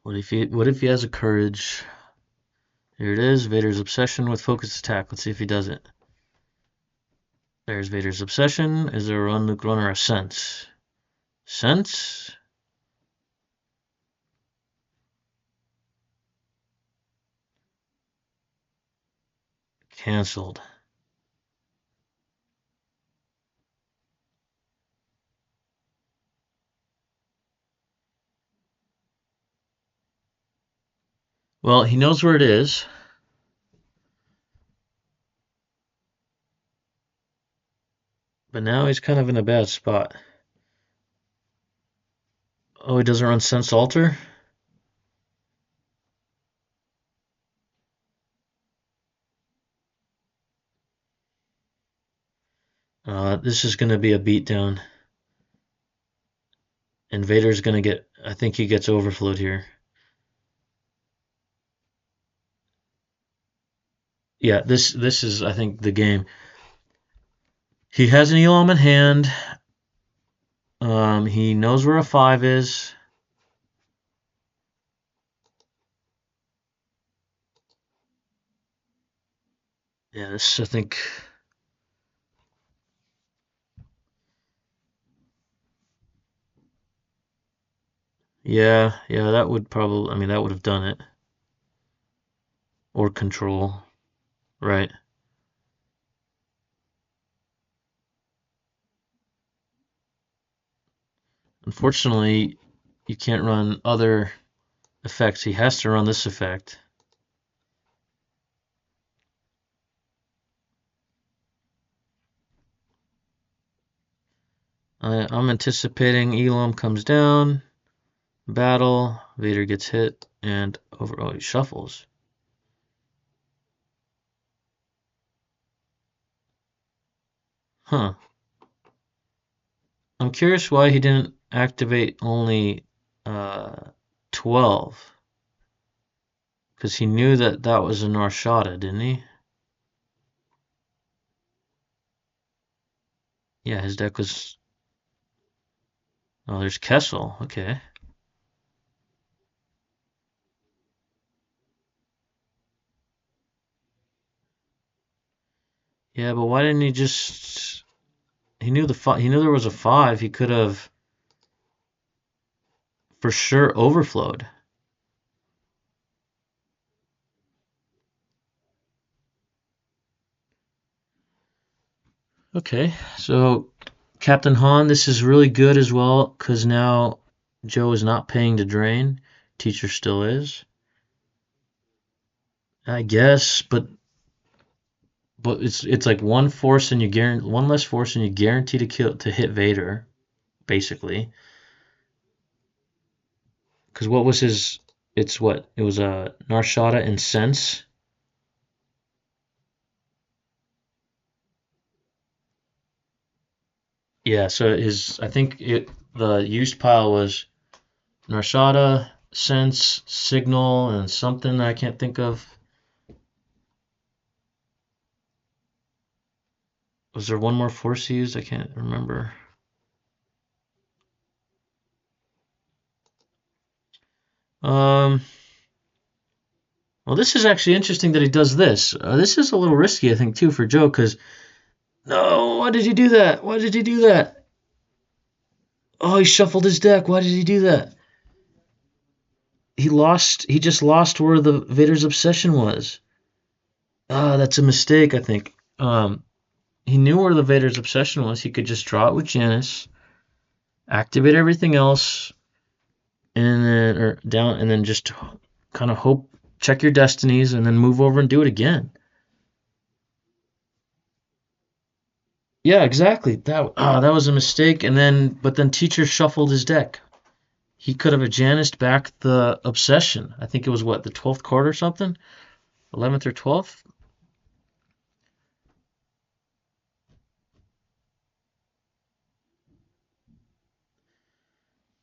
What if he has a courage? Here it is, Vader's obsession with focus attack. Let's see if he does it. There's Vader's obsession. Is there a Run Luke Run or a sense? Sense? Cancelled. Well, he knows where it is. But now he's kind of in a bad spot. Oh, he doesn't run Sense Alter? This is going to be a beatdown. And Vader's going to get... I think he gets overflowed here. Yeah, this is, I think, the game. He has an Elam in hand. He knows where a 5 is. Yeah, this, I think... Yeah, that would probably... I mean, that would have done it. Or control. Right. Unfortunately, you can't run other effects. He has to run this effect. I'm anticipating Elam comes down, battle, Vader gets hit, and over. Oh, he shuffles. Huh. I'm curious why he didn't activate only 12. Because he knew that that was a Narshada, didn't he? Yeah, his deck was... Oh, there's Kessel. Okay. Yeah, but why didn't he just... He knew he knew there was a 5. He could have for sure overflowed. Okay, so Captain Han, this is really good as well because now Joe is not paying to drain. Teacher still is, I guess, but it's like one force and you guarantee one less force and you guarantee to hit Vader, basically. Because what was his? It's what it was a Narshada and Sense. Yeah, so his I think the used pile was Narshada, Sense, Signal, and something I can't think of. Was there one more force used? I can't remember. Um, well, this is actually interesting that he does this. This is a little risky, I think, too, for Joe, because no, why did he do that? Why did he do that? Oh, he shuffled his deck. Why did he do that? He lost. He just lost where the Vader's Obsession was. Ah, that's a mistake, I think. He knew where the Vader's Obsession was. He could just draw it with Janice, activate everything else, and then or down, and then just kind of hope, check your destinies, and then move over and do it again. Yeah, exactly. That was a mistake. And then, but then teacher shuffled his deck. He could have Janus back the obsession. I think it was what, the 12th card or something, 11th or 12th.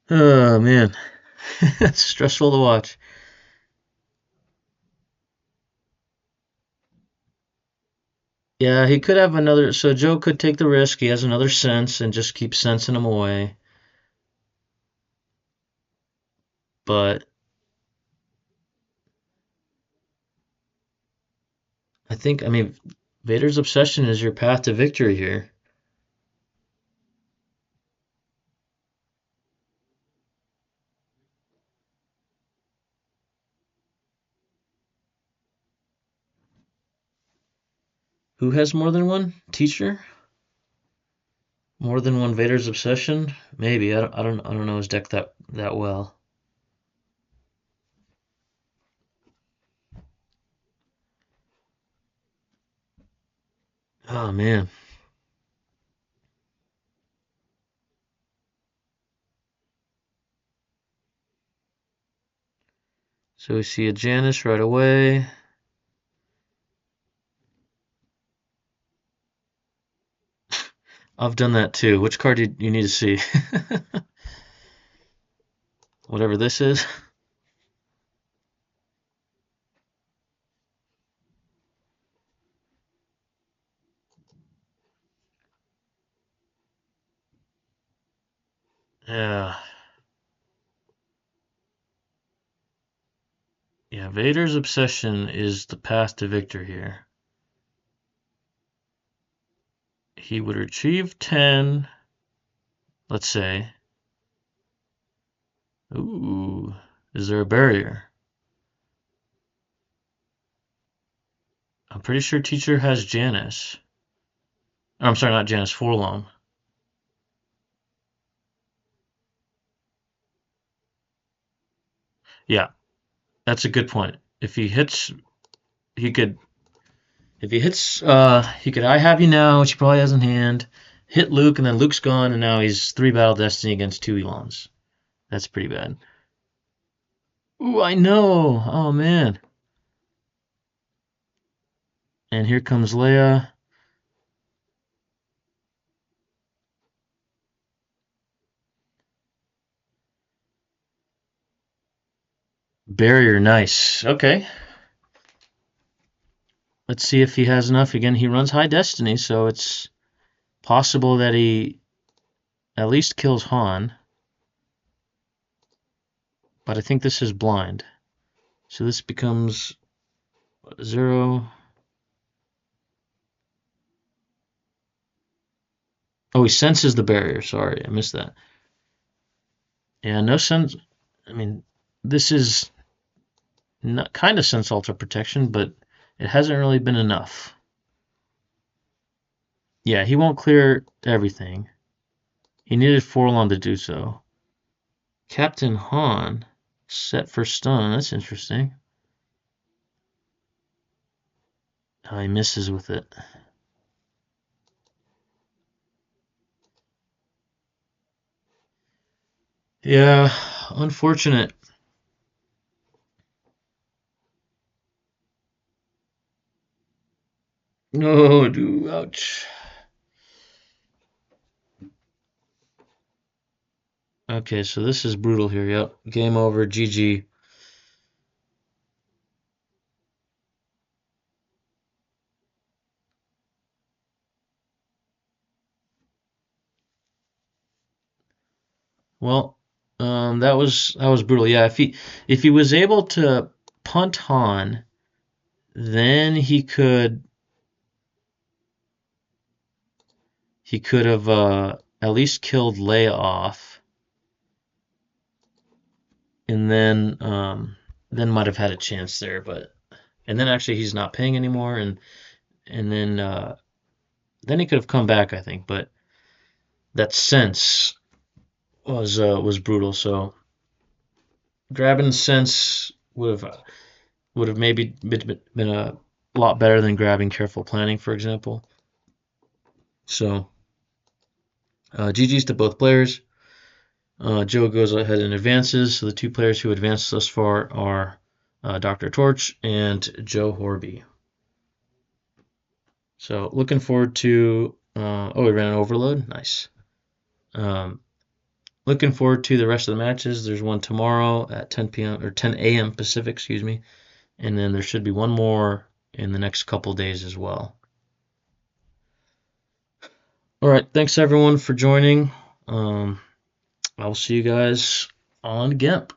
Oh man, that's stressful to watch. Yeah, he could have another. So Joe could take the risk. He has another sense and just keep sensing him away. But I mean, Vader's obsession is your path to victory here. Who has more than one teacher? More than one Vader's obsession? Maybe. I don't know his deck that well. Oh man. So we see a Janus right away. I've done that too. Which card do you need to see? Whatever this is. Yeah. Yeah, Vader's obsession is the path to victory here. He would retrieve 10, let's say. Ooh, is there a barrier? I'm pretty sure teacher has Janus. I'm sorry, not Janus, Forlong. Yeah, that's a good point. If he hits, he could. If he hits, he could I have you now, which he probably has in hand. hit Luke, and then Luke's gone, and now he's 3 Battle Destiny against 2 Elons. That's pretty bad. Ooh, I know! Oh, man. And here comes Leia. Barrier, nice. Okay. Let's see if he has enough. Again, he runs High Destiny, so it's possible that he at least kills Han. But I think this is blind. So this becomes 0. Oh, he senses the barrier. Sorry, I missed that. Yeah, no sense. I mean, this is not kind of sense alter protection, but it hasn't really been enough. Yeah, he won't clear everything. He needed Forlon to do so. Captain Han set for stun. That's interesting. Oh, he misses with it. Yeah, unfortunate. No, dude, ouch. Okay, so this is brutal here. Yep, game over. GG. Well, that was brutal. Yeah, if he was able to punt Han, then he could have at least killed Leia off, and then might have had a chance there. But and then actually he's not paying anymore, and then he could have come back, I think. But that sense was brutal. So grabbing sense would have maybe been a lot better than grabbing careful planning, for example. So GG's to both players. Joe goes ahead and advances. So the 2 players who advanced thus far are Dr. Torch and Joe Horby. So looking forward to. Oh, we ran an overload. Nice. Looking forward to the rest of the matches. There's one tomorrow at 10 p.m. or 10 a.m. Pacific, excuse me, and then there should be one more in the next couple days as well. All right, thanks everyone for joining. I'll see you guys on GIMP.